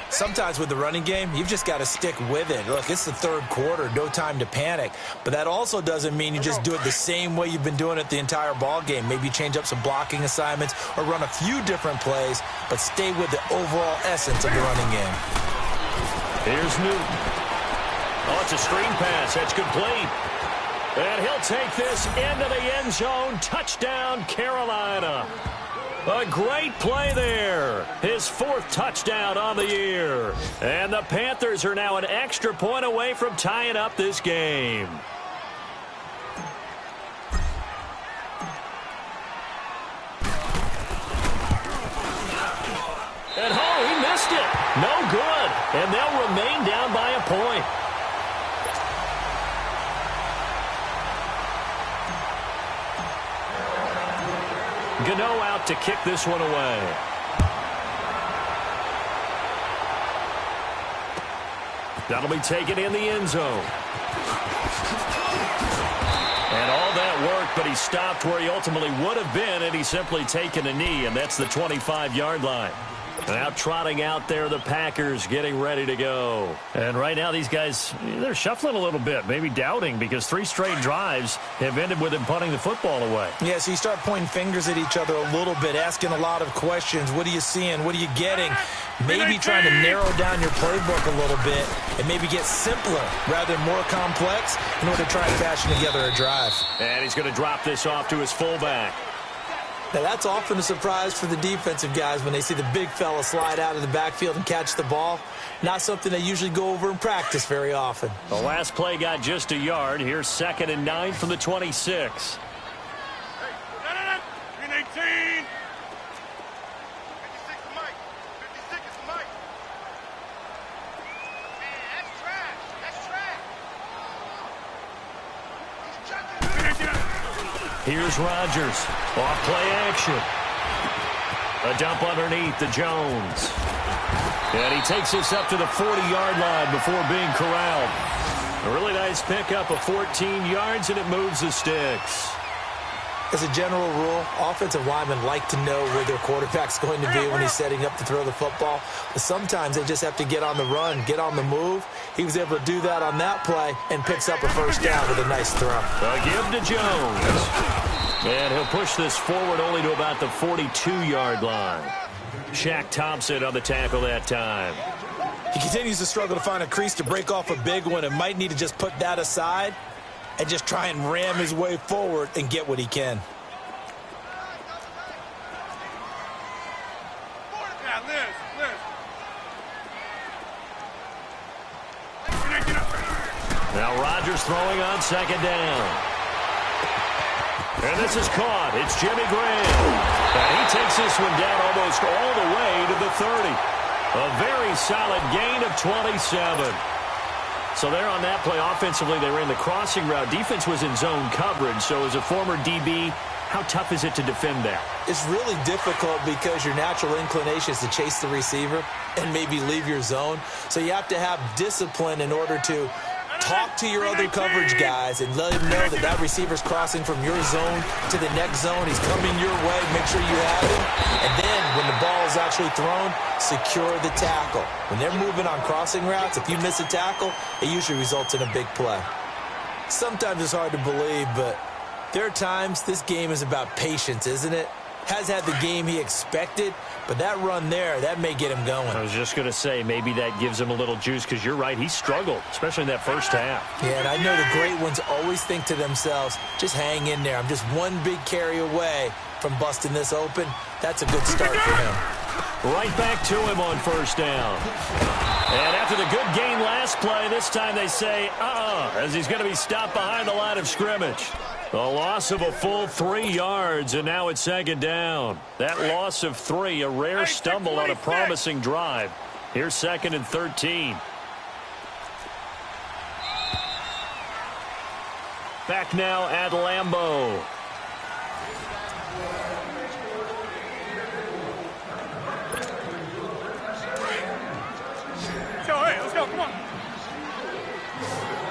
I: Sometimes with the running game, you've just got to stick with it. Look, it's the third quarter, no time to panic. But that also doesn't mean you just do it the same way you've been doing it the entire ball game. Maybe change up some blocking assignments or run a few different plays, but stay with the overall essence of the running game.
H: Here's Newton. Oh, it's a screen pass. That's complete. And he'll take this into the end zone. Touchdown, Carolina. A great play there. His 4th touchdown on the year. And the Panthers are now an extra point away from tying up this game. And he missed it. No good. And they'll remain down by a point. Gano out to kick this one away. That'll be taken in the end zone. And all that work, but he stopped where he ultimately would have been, and he's simply taken a knee, and that's the 25-yard line. Now trotting out there, the Packers getting ready to go. And right now these guys, they're shuffling a little bit, maybe doubting, because 3 straight drives have ended with him punting the football away.
I: Yeah, so you start pointing fingers at each other a little bit, asking a lot of questions. What are you seeing? What are you getting? Maybe trying to narrow down your playbook a little bit and maybe get simpler rather than more complex in order to try and fashion together a drive.
H: And he's going to drop this off to his fullback.
I: Now, that's often a surprise for the defensive guys when they see the big fella slide out of the backfield and catch the ball. Not something they usually go over in practice very often.
H: The last play got just a yard. Here's 2nd and 9 from the 26.
J: Green 18. 56 Mike. 56 is Mike. Man, that's trash. That's trash.
H: Here's Rodgers. Off play action. A dump underneath to Jones. And he takes this up to the 40-yard line before being corralled. A really nice pickup of 14 yards, and it moves the sticks.
I: As a general rule, offensive linemen like to know where their quarterback's going to be when he's setting up to throw the football. But sometimes they just have to get on the run, get on the move. He was able to do that on that play and picks up a first down with a nice throw.
H: A give to Jones. And he'll push this forward only to about the 42-yard line. Shaq Thompson on the tackle that time.
I: He continues to struggle to find a crease to break off a big one and might need to just put that aside and just try and ram his way forward and get what he can.
H: Now Rodgers throwing on 2nd down. And this is caught. It's Jimmy Graham. And he takes this one down almost all the way to the 30. A very solid gain of 27. So there on that play, offensively, they ran the crossing route. Defense was in zone coverage. So as a former DB, how tough is it to defend that?
I: It's really difficult because your natural inclination is to chase the receiver and maybe leave your zone. So you have to have discipline in order to talk to your other coverage guys and let them know that that receiver's crossing from your zone to the next zone. He's coming your way. Make sure you have him. And then when the ball is actually thrown, secure the tackle. When they're moving on crossing routes, if you miss a tackle, it usually results in a big play. Sometimes it's hard to believe, but there are times this game is about patience, isn't it? Has had the game he expected, but that run there, that may get him going.
H: I was just going to say, maybe that gives him a little juice, because you're right, he struggled, especially in that first half.
I: Yeah, and I know the great ones always think to themselves, just hang in there. I'm just one big carry away from busting this open. That's a good start for him.
H: Right back to him on first down. And after the good gain last play, this time they say, as he's going to be stopped behind the line of scrimmage. A loss of a full 3 yards, and now it's second down. That loss of 3, a rare stumble on a promising drive. Here's 2nd and 13. Back now at Lambeau.
J: Hey, let's go, come on.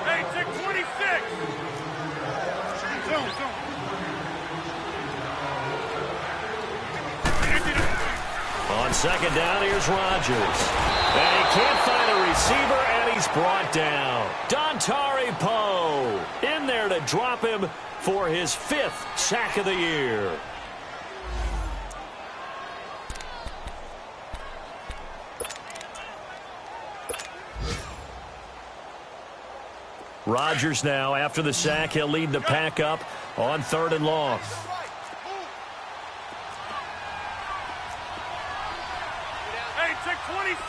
J: Hey, take 26. Zone.
H: On second down, here's Rodgers. And he can't find a receiver, and he's brought down. Dontari Poe in there to drop him for his 5th sack of the year. Rodgers now, after the sack, he'll lead the pack up on 3rd and long.
J: Hey, take 26.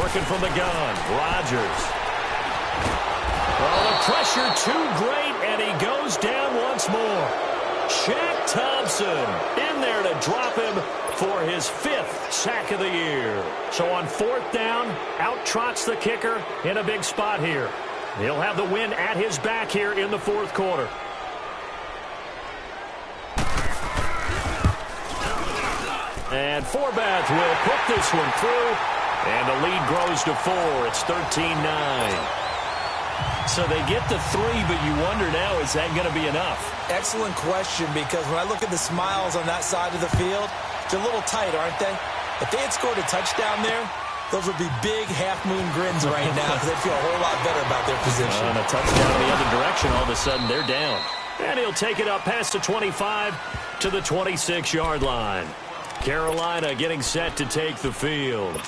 H: Working from the gun, Rodgers. Well, the pressure too great, and he goes down once more. Shaq Thompson in there to drop him for his 5th sack of the year. So on 4th down, out trots the kicker in a big spot here. He'll have the win at his back here in the 4th quarter. And Forbath will put this one through, and the lead grows to 4. It's 13-9. So they get the 3, but you wonder now, is that going to be enough?
I: Excellent question, because when I look at the smiles on that side of the field, they're a little tight, aren't they? If they had scored a touchdown there, those would be big half-moon grins right now, because they'd feel a whole lot better about their position.
H: And a touchdown in the other direction, all of a sudden they're down. And he'll take it up past the 25 to the 26-yard line. Carolina getting set to take the field.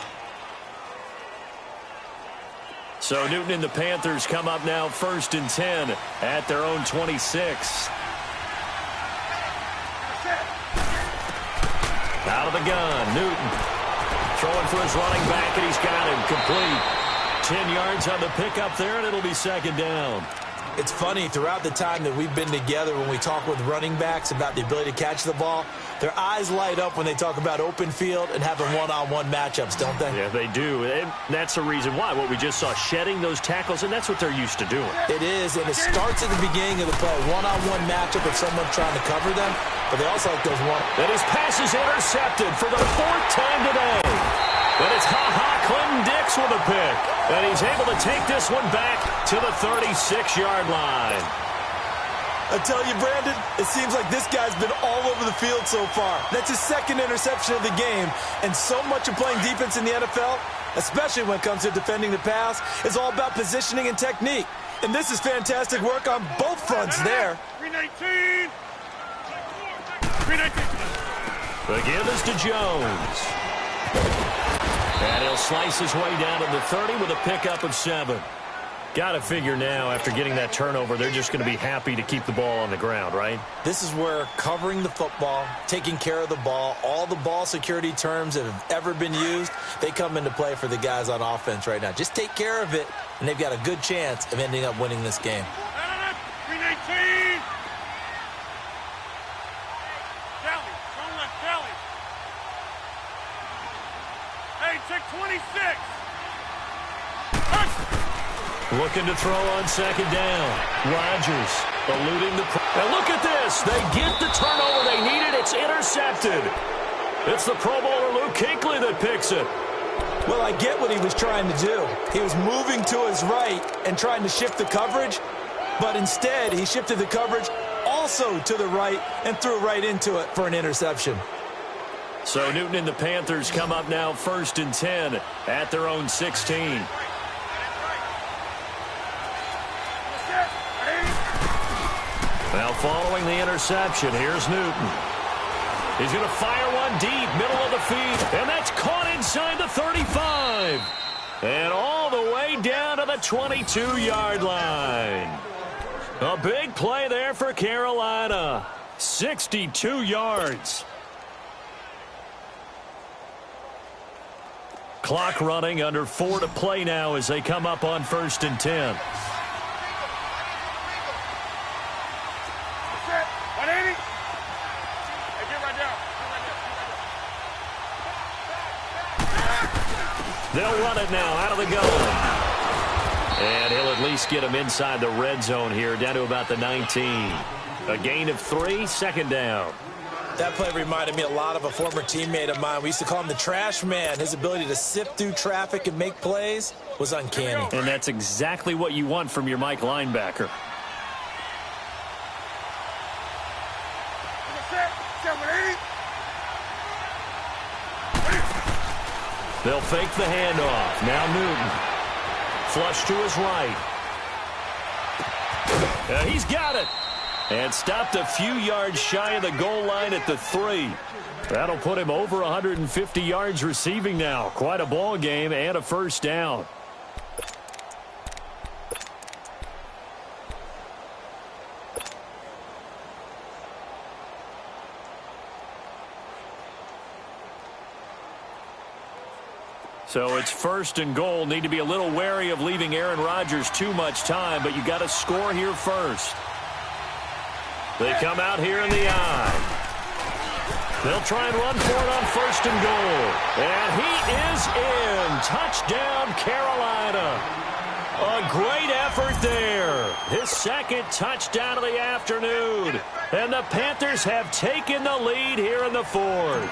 H: So Newton and the Panthers come up now 1st and 10 at their own 26. Out of the gun, Newton throwing for his running back, and he's got him complete. 10 yards on the pickup there, and it'll be 2nd down.
I: It's funny, throughout the time that we've been together, when we talk with running backs about the ability to catch the ball, their eyes light up when they talk about open field and having one-on-one matchups, don't they?
H: Yeah, they do. And that's the reason why. What we just saw, shedding those tackles, and that's what they're used to doing.
I: It is, and it starts at the beginning of the play. One-on-one matchup if someone's trying to cover them, but they also like those one.
H: And his pass is intercepted for the 4th time today. And it's Clinton-Dix with a pick. And he's able to take this one back to the 36-yard line.
I: I tell you, Brandon, it seems like this guy's been all over the field so far. That's his 2nd interception of the game. And so much of playing defense in the NFL, especially when it comes to defending the pass, is all about positioning and technique. And this is fantastic work on both fronts there.
J: 319.
H: The give is to Jones. And he'll slice his way down to the 30 with a pickup of 7. Got to figure now, after getting that turnover, they're just going to be happy to keep the ball on the ground, right?
I: This is where covering the football, taking care of the ball, all the ball security terms that have ever been used, they come into play for the guys on offense right now. Just take care of it, and they've got a good chance of ending up winning this game.
J: 319. Kelly, don't let Kelly. Hey, check 26.
H: Looking to throw on 2nd down. Rodgers eluding the... And look at this. They get the turnover they needed. It's intercepted. It's the Pro Bowler Luke Kuechly that picks it.
I: Well, I get what he was trying to do. He was moving to his right and trying to shift the coverage, but instead he shifted the coverage also to the right and threw right into it for an interception.
H: So Newton and the Panthers come up now 1st and 10 at their own 16. Now following the interception, here's Newton. He's going to fire one deep, middle of the field, and that's caught inside the 35. And all the way down to the 22-yard line. A big play there for Carolina. 62 yards. Clock running, under 4 to play now as they come up on 1st and 10. They'll run it now out of the gun. And he'll at least get him inside the red zone here, down to about the 19. A gain of 3, 2nd down.
I: That play reminded me a lot of a former teammate of mine. We used to call him the trash man. His ability to sift through traffic and make plays was uncanny.
H: And that's exactly what you want from your Mike linebacker. They'll fake the handoff. Now Newton. Flush to his right. He's got it. And stopped a few yards shy of the goal line at the 3. That'll put him over 150 yards receiving now. Quite a ball game and a 1st down. So it's 1st and goal. Need to be a little wary of leaving Aaron Rodgers too much time, but you got to score here first. They come out here in the eye. They'll try and run for it on 1st and goal. And he is in. Touchdown, Carolina. A great effort there. His 2nd touchdown of the afternoon. And the Panthers have taken the lead here in the 4th.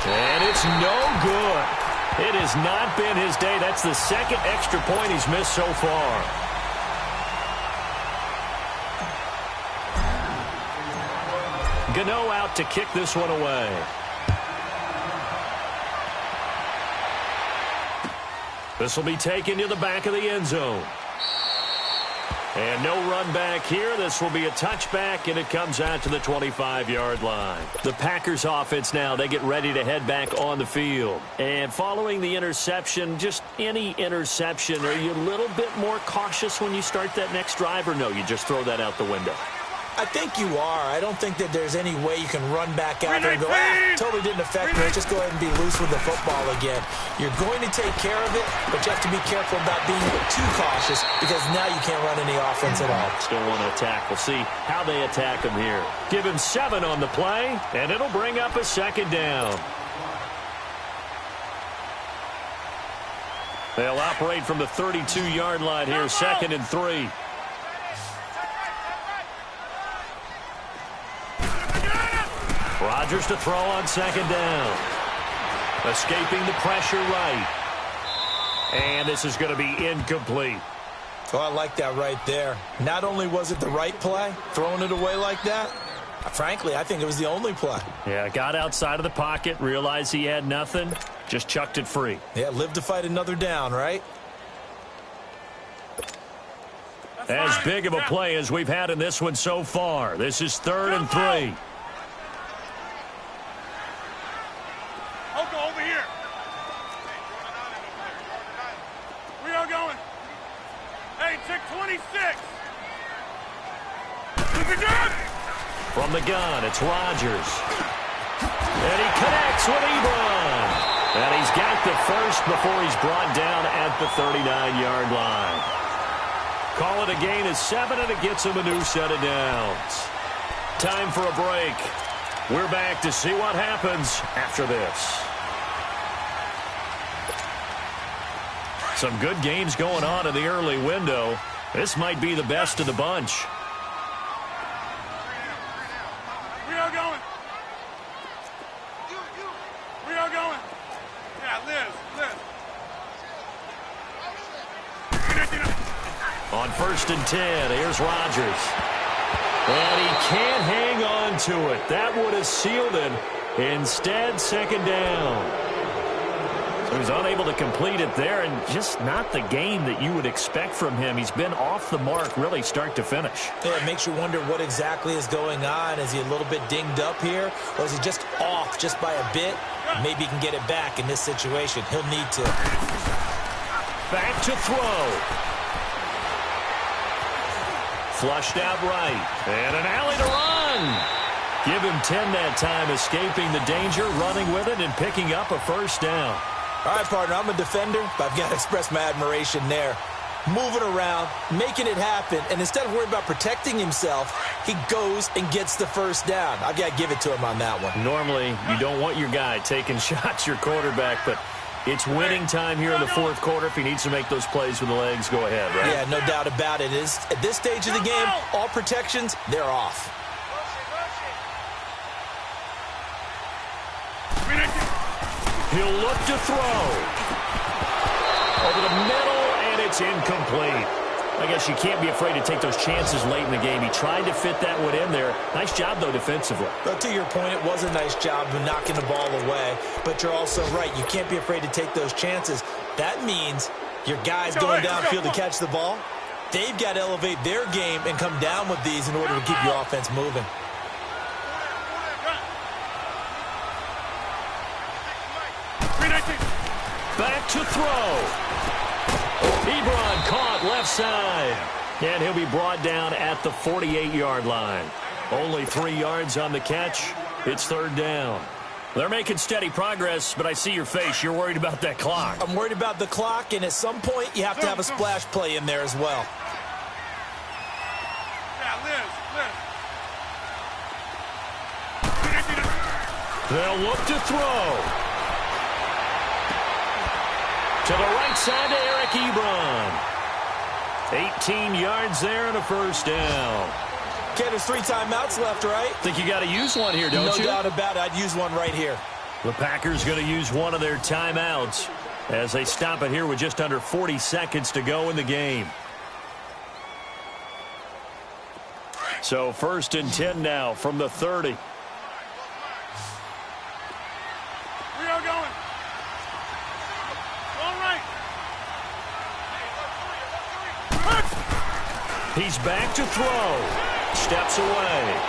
H: And it's no good. It has not been his day. That's the 2nd extra point he's missed so far. Gano out to kick this one away. This will be taken to the back of the end zone. And no run back here. This will be a touchback, and it comes out to the 25-yard line. The Packers offense now, they get ready to head back on the field. And following the interception, just any interception, are you a little bit more cautious when you start that next drive, or no, you just throw that out the window?
I: I think you are. I don't think that there's any way you can run back out there and go, totally didn't affect me. Just go ahead and be loose with the football again. You're going to take care of it, but you have to be careful about being too cautious because now you can't run any offense at all.
H: Still want to attack. We'll see how they attack him here. Give him 7 on the play, and it'll bring up a 2nd down. They'll operate from the 32-yard line here, 2nd and 3. Rodgers to throw on 2nd down. Escaping the pressure right. And this is going to be incomplete.
I: Oh, I like that right there. Not only was it the right play, throwing it away like that, frankly, I think it was the only play.
H: Yeah, got outside of the pocket, realized he had nothing, just chucked it free.
I: Yeah, live to fight another down, right?
H: As big of a play as we've had in this one so far. This is 3rd and 3.
J: Over here. We are going. Hey, check 26.
H: From the gun, it's Rodgers. And he connects with Ebron. And he's got the 1st before he's brought down at the 39-yard line. Call it a gain of 7, and it gets him a new set of downs. Time for a break. We're back to see what happens after this. Some good games going on in the early window. This might be the best of the bunch.
J: We are going. We are going. Yeah, Liz.
H: On 1st and 10, here's Rodgers. And he can't hang on to it. That would have sealed it. Instead, 2nd down. So he's unable to complete it there, and just not the game that you would expect from him. He's been off the mark really start to finish.
I: Yeah, it makes you wonder what exactly is going on. Is he a little bit dinged up here, or is he just off just by a bit? Maybe he can get it back in this situation. He'll need to.
H: Back to throw. Flushed out right. And an alley to run. Give him 10 that time, escaping the danger, running with it, and picking up a first down.
I: All right, partner, I'm a defender, but I've got to express my admiration there. Moving around, making it happen, and instead of worrying about protecting himself, he goes and gets the first down. I've got to give it to him on that one.
H: Normally, you don't want your guy taking shots, your quarterback, but it's winning time here in the fourth quarter. If he needs to make those plays with the legs, go ahead, right?
I: Yeah, no doubt about it. At this stage of the game, all protections, they're off.
H: He'll look to throw. Over the middle, and it's incomplete. I guess you can't be afraid to take those chances late in the game. He tried to fit that one in there. Nice job, though, defensively.
I: But to your point, it was a nice job of knocking the ball away. But you're also right. You can't be afraid to take those chances. That means your guys going downfield to catch the ball, they've got to elevate their game and come down with these in order to keep your offense moving.
H: Back to throw. Ebron caught left side. And he'll be brought down at the 48-yard line. Only 3 yards on the catch. It's third down. They're making steady progress, but I see your face. You're worried about that clock.
I: I'm worried about the clock, and at some point, you have to have a splash play in there as well.
H: They'll look to throw. To the right side to Eric Ebron. 18 yards there and a first down.
I: Okay, there's 3 timeouts left, right?
H: Think you got to use one here, don't you?
I: No doubt about it. I'd use one right here.
H: The Packers going to use one of their timeouts as they stop it here with just under 40 seconds to go in the game. So 1st and 10 now from the 30.
J: We are going.
H: He's back to throw. Steps away.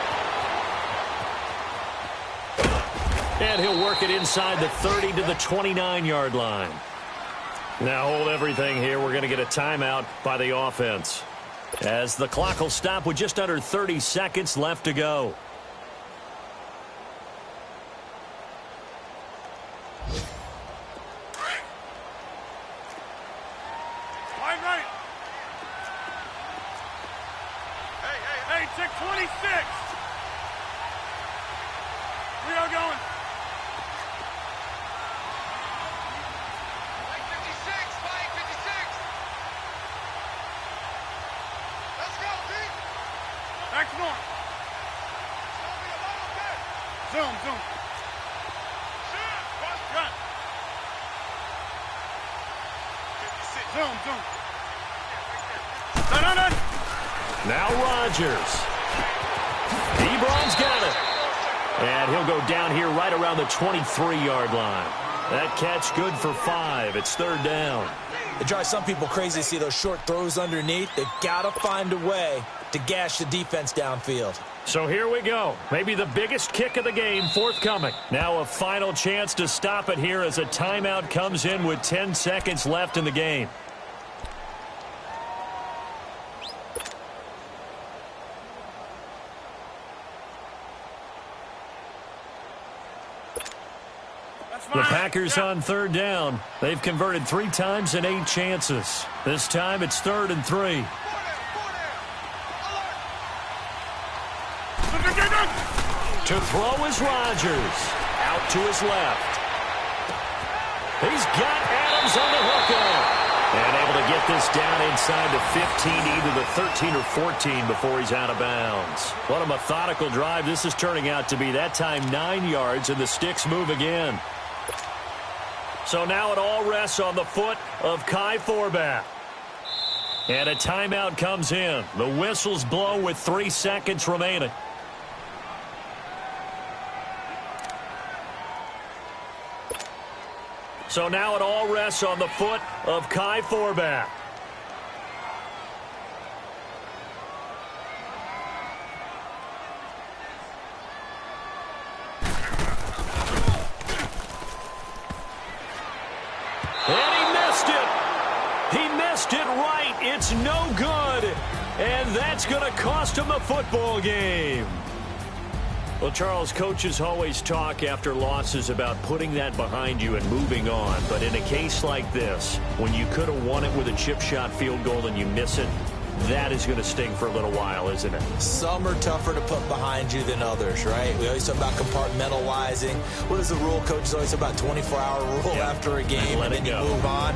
H: And he'll work it inside the 30 to the 29-yard line. Now hold everything here. We're going to get a timeout by the offense, as the clock will stop with just under 30 seconds left to go.
J: Check 26. We are going. Flag 56, flag 56. Let's go, team. Back to north. Zoom, zoom. Gun. Zoom, zoom. Done.
H: Now Rodgers. Ebron's got it. And he'll go down here right around the 23-yard line. That catch good for 5. It's third down.
I: It drives some people crazy to see those short throws underneath. They've got to find a way to gash the defense downfield.
H: So here we go. Maybe the biggest kick of the game forthcoming. Now a final chance to stop it here as a timeout comes in with 10 seconds left in the game. The Packers on third down. They've converted 3 times in 8 chances. This time it's 3rd and 3. To throw is Rodgers. Out to his left. He's got Adams on the hookup. And able to get this down inside the 15, either the 13 or 14 before he's out of bounds. What a methodical drive this is turning out to be. That time 9 yards, and the sticks move again. So now it all rests on the foot of Kai Forbath. And a timeout comes in. The whistles blow with 3 seconds remaining. So now it all rests on the foot of Kai Forbath. And he missed it. He missed it right. It's no good. And that's going to cost him the football game. Well, Charles, coaches always talk after losses about putting that behind you and moving on. But in a case like this, when you could have won it with a chip shot field goal and you miss it, that is going to sting for a little while, isn't it?
I: Some are tougher to put behind you than others, right? We always talk about compartmentalizing. What is the rule? Coaches always talk about 24-hour rule after a game, and then you move on.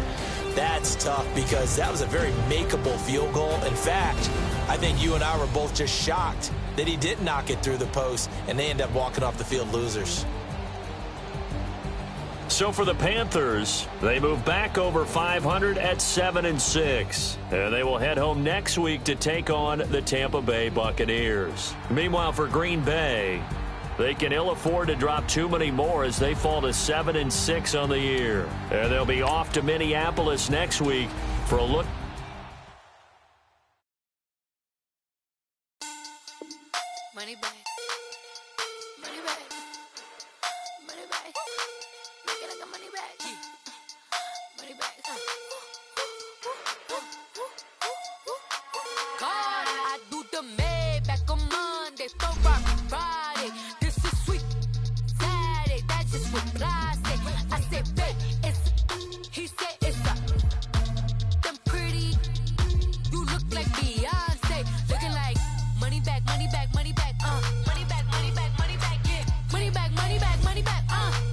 I: That's tough because that was a very makeable field goal. In fact, I think you and I were both just shocked that he didn't knock it through the post, and they end up walking off the field losers.
H: So for the Panthers, they move back over 500 at 7-6. And they will head home next week to take on the Tampa Bay Buccaneers. Meanwhile, for Green Bay, they can ill afford to drop too many more as they fall to 7-6 on the year. And they'll be off to Minneapolis next week for a look.
K: Money back. Money back. Money back. Make it like a money back. Money back. God, I do the Maybach on Monday, Friday. This is sweet Saturday. That's just what I say. I say, babe, it's. He said it's a. Them pretty. You look like Beyonce. Looking like money back, money back, money back. Money back, money back, money back. Yeah. Money back, money back, money back.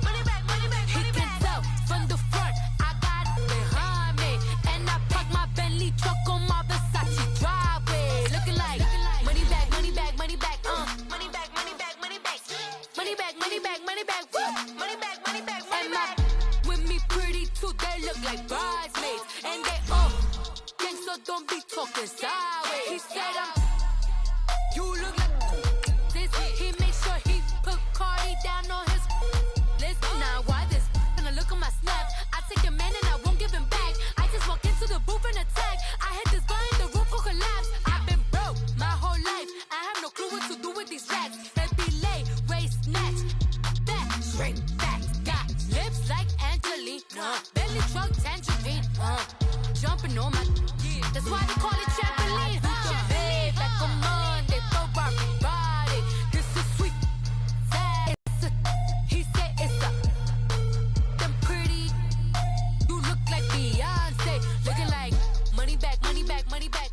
K: Money back, money back, money back. He can tell from the front. I got it behind me, and I park my Bentley truck on my Versace driveway. Looking like money back, money back, money back. Money back, money back, money back. Money back, money back, money back. Money back, money back, money back. With me pretty too, they look like bridesmaids, and they gang, so don't be talking sideways. He said you look like this. He make sure he put Cardi down on his list. Now why this? Gonna look at my snap. I take a man and I won't give him back. I just walk into the booth and attack. I hit this guy in the roof will collapse. I've been broke my whole life. I have no clue what to do with these racks. Every lay, waist, snatch, back, straight back. Got lips like Angelina, belly truck tangerine. Jumping on my, that's why they call it trampoline. Trampoline, back on Monday, Friday. This is sweet. It's a, he said it's a. Them pretty, you look like Beyonce. Looking like money back, money back, money back.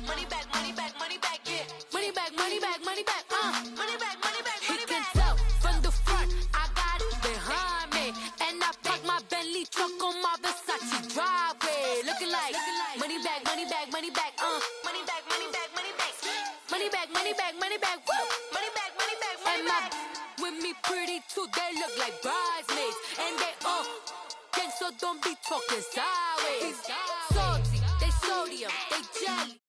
K: Money back, money back, money back. Yeah. Money back, money back, money back. Money back, money back, money back. He can tell from the front. I got it behind me, and I park my Bentley truck on my Versace driveway. Looking like money back, money back, money back. Money back, money back, money back. Money back, money back, money back. Money back, money back, money back. With me pretty too, they look like bridesmaids, and they gang, so don't be talking sideways. Salty, they sodium, they jelly.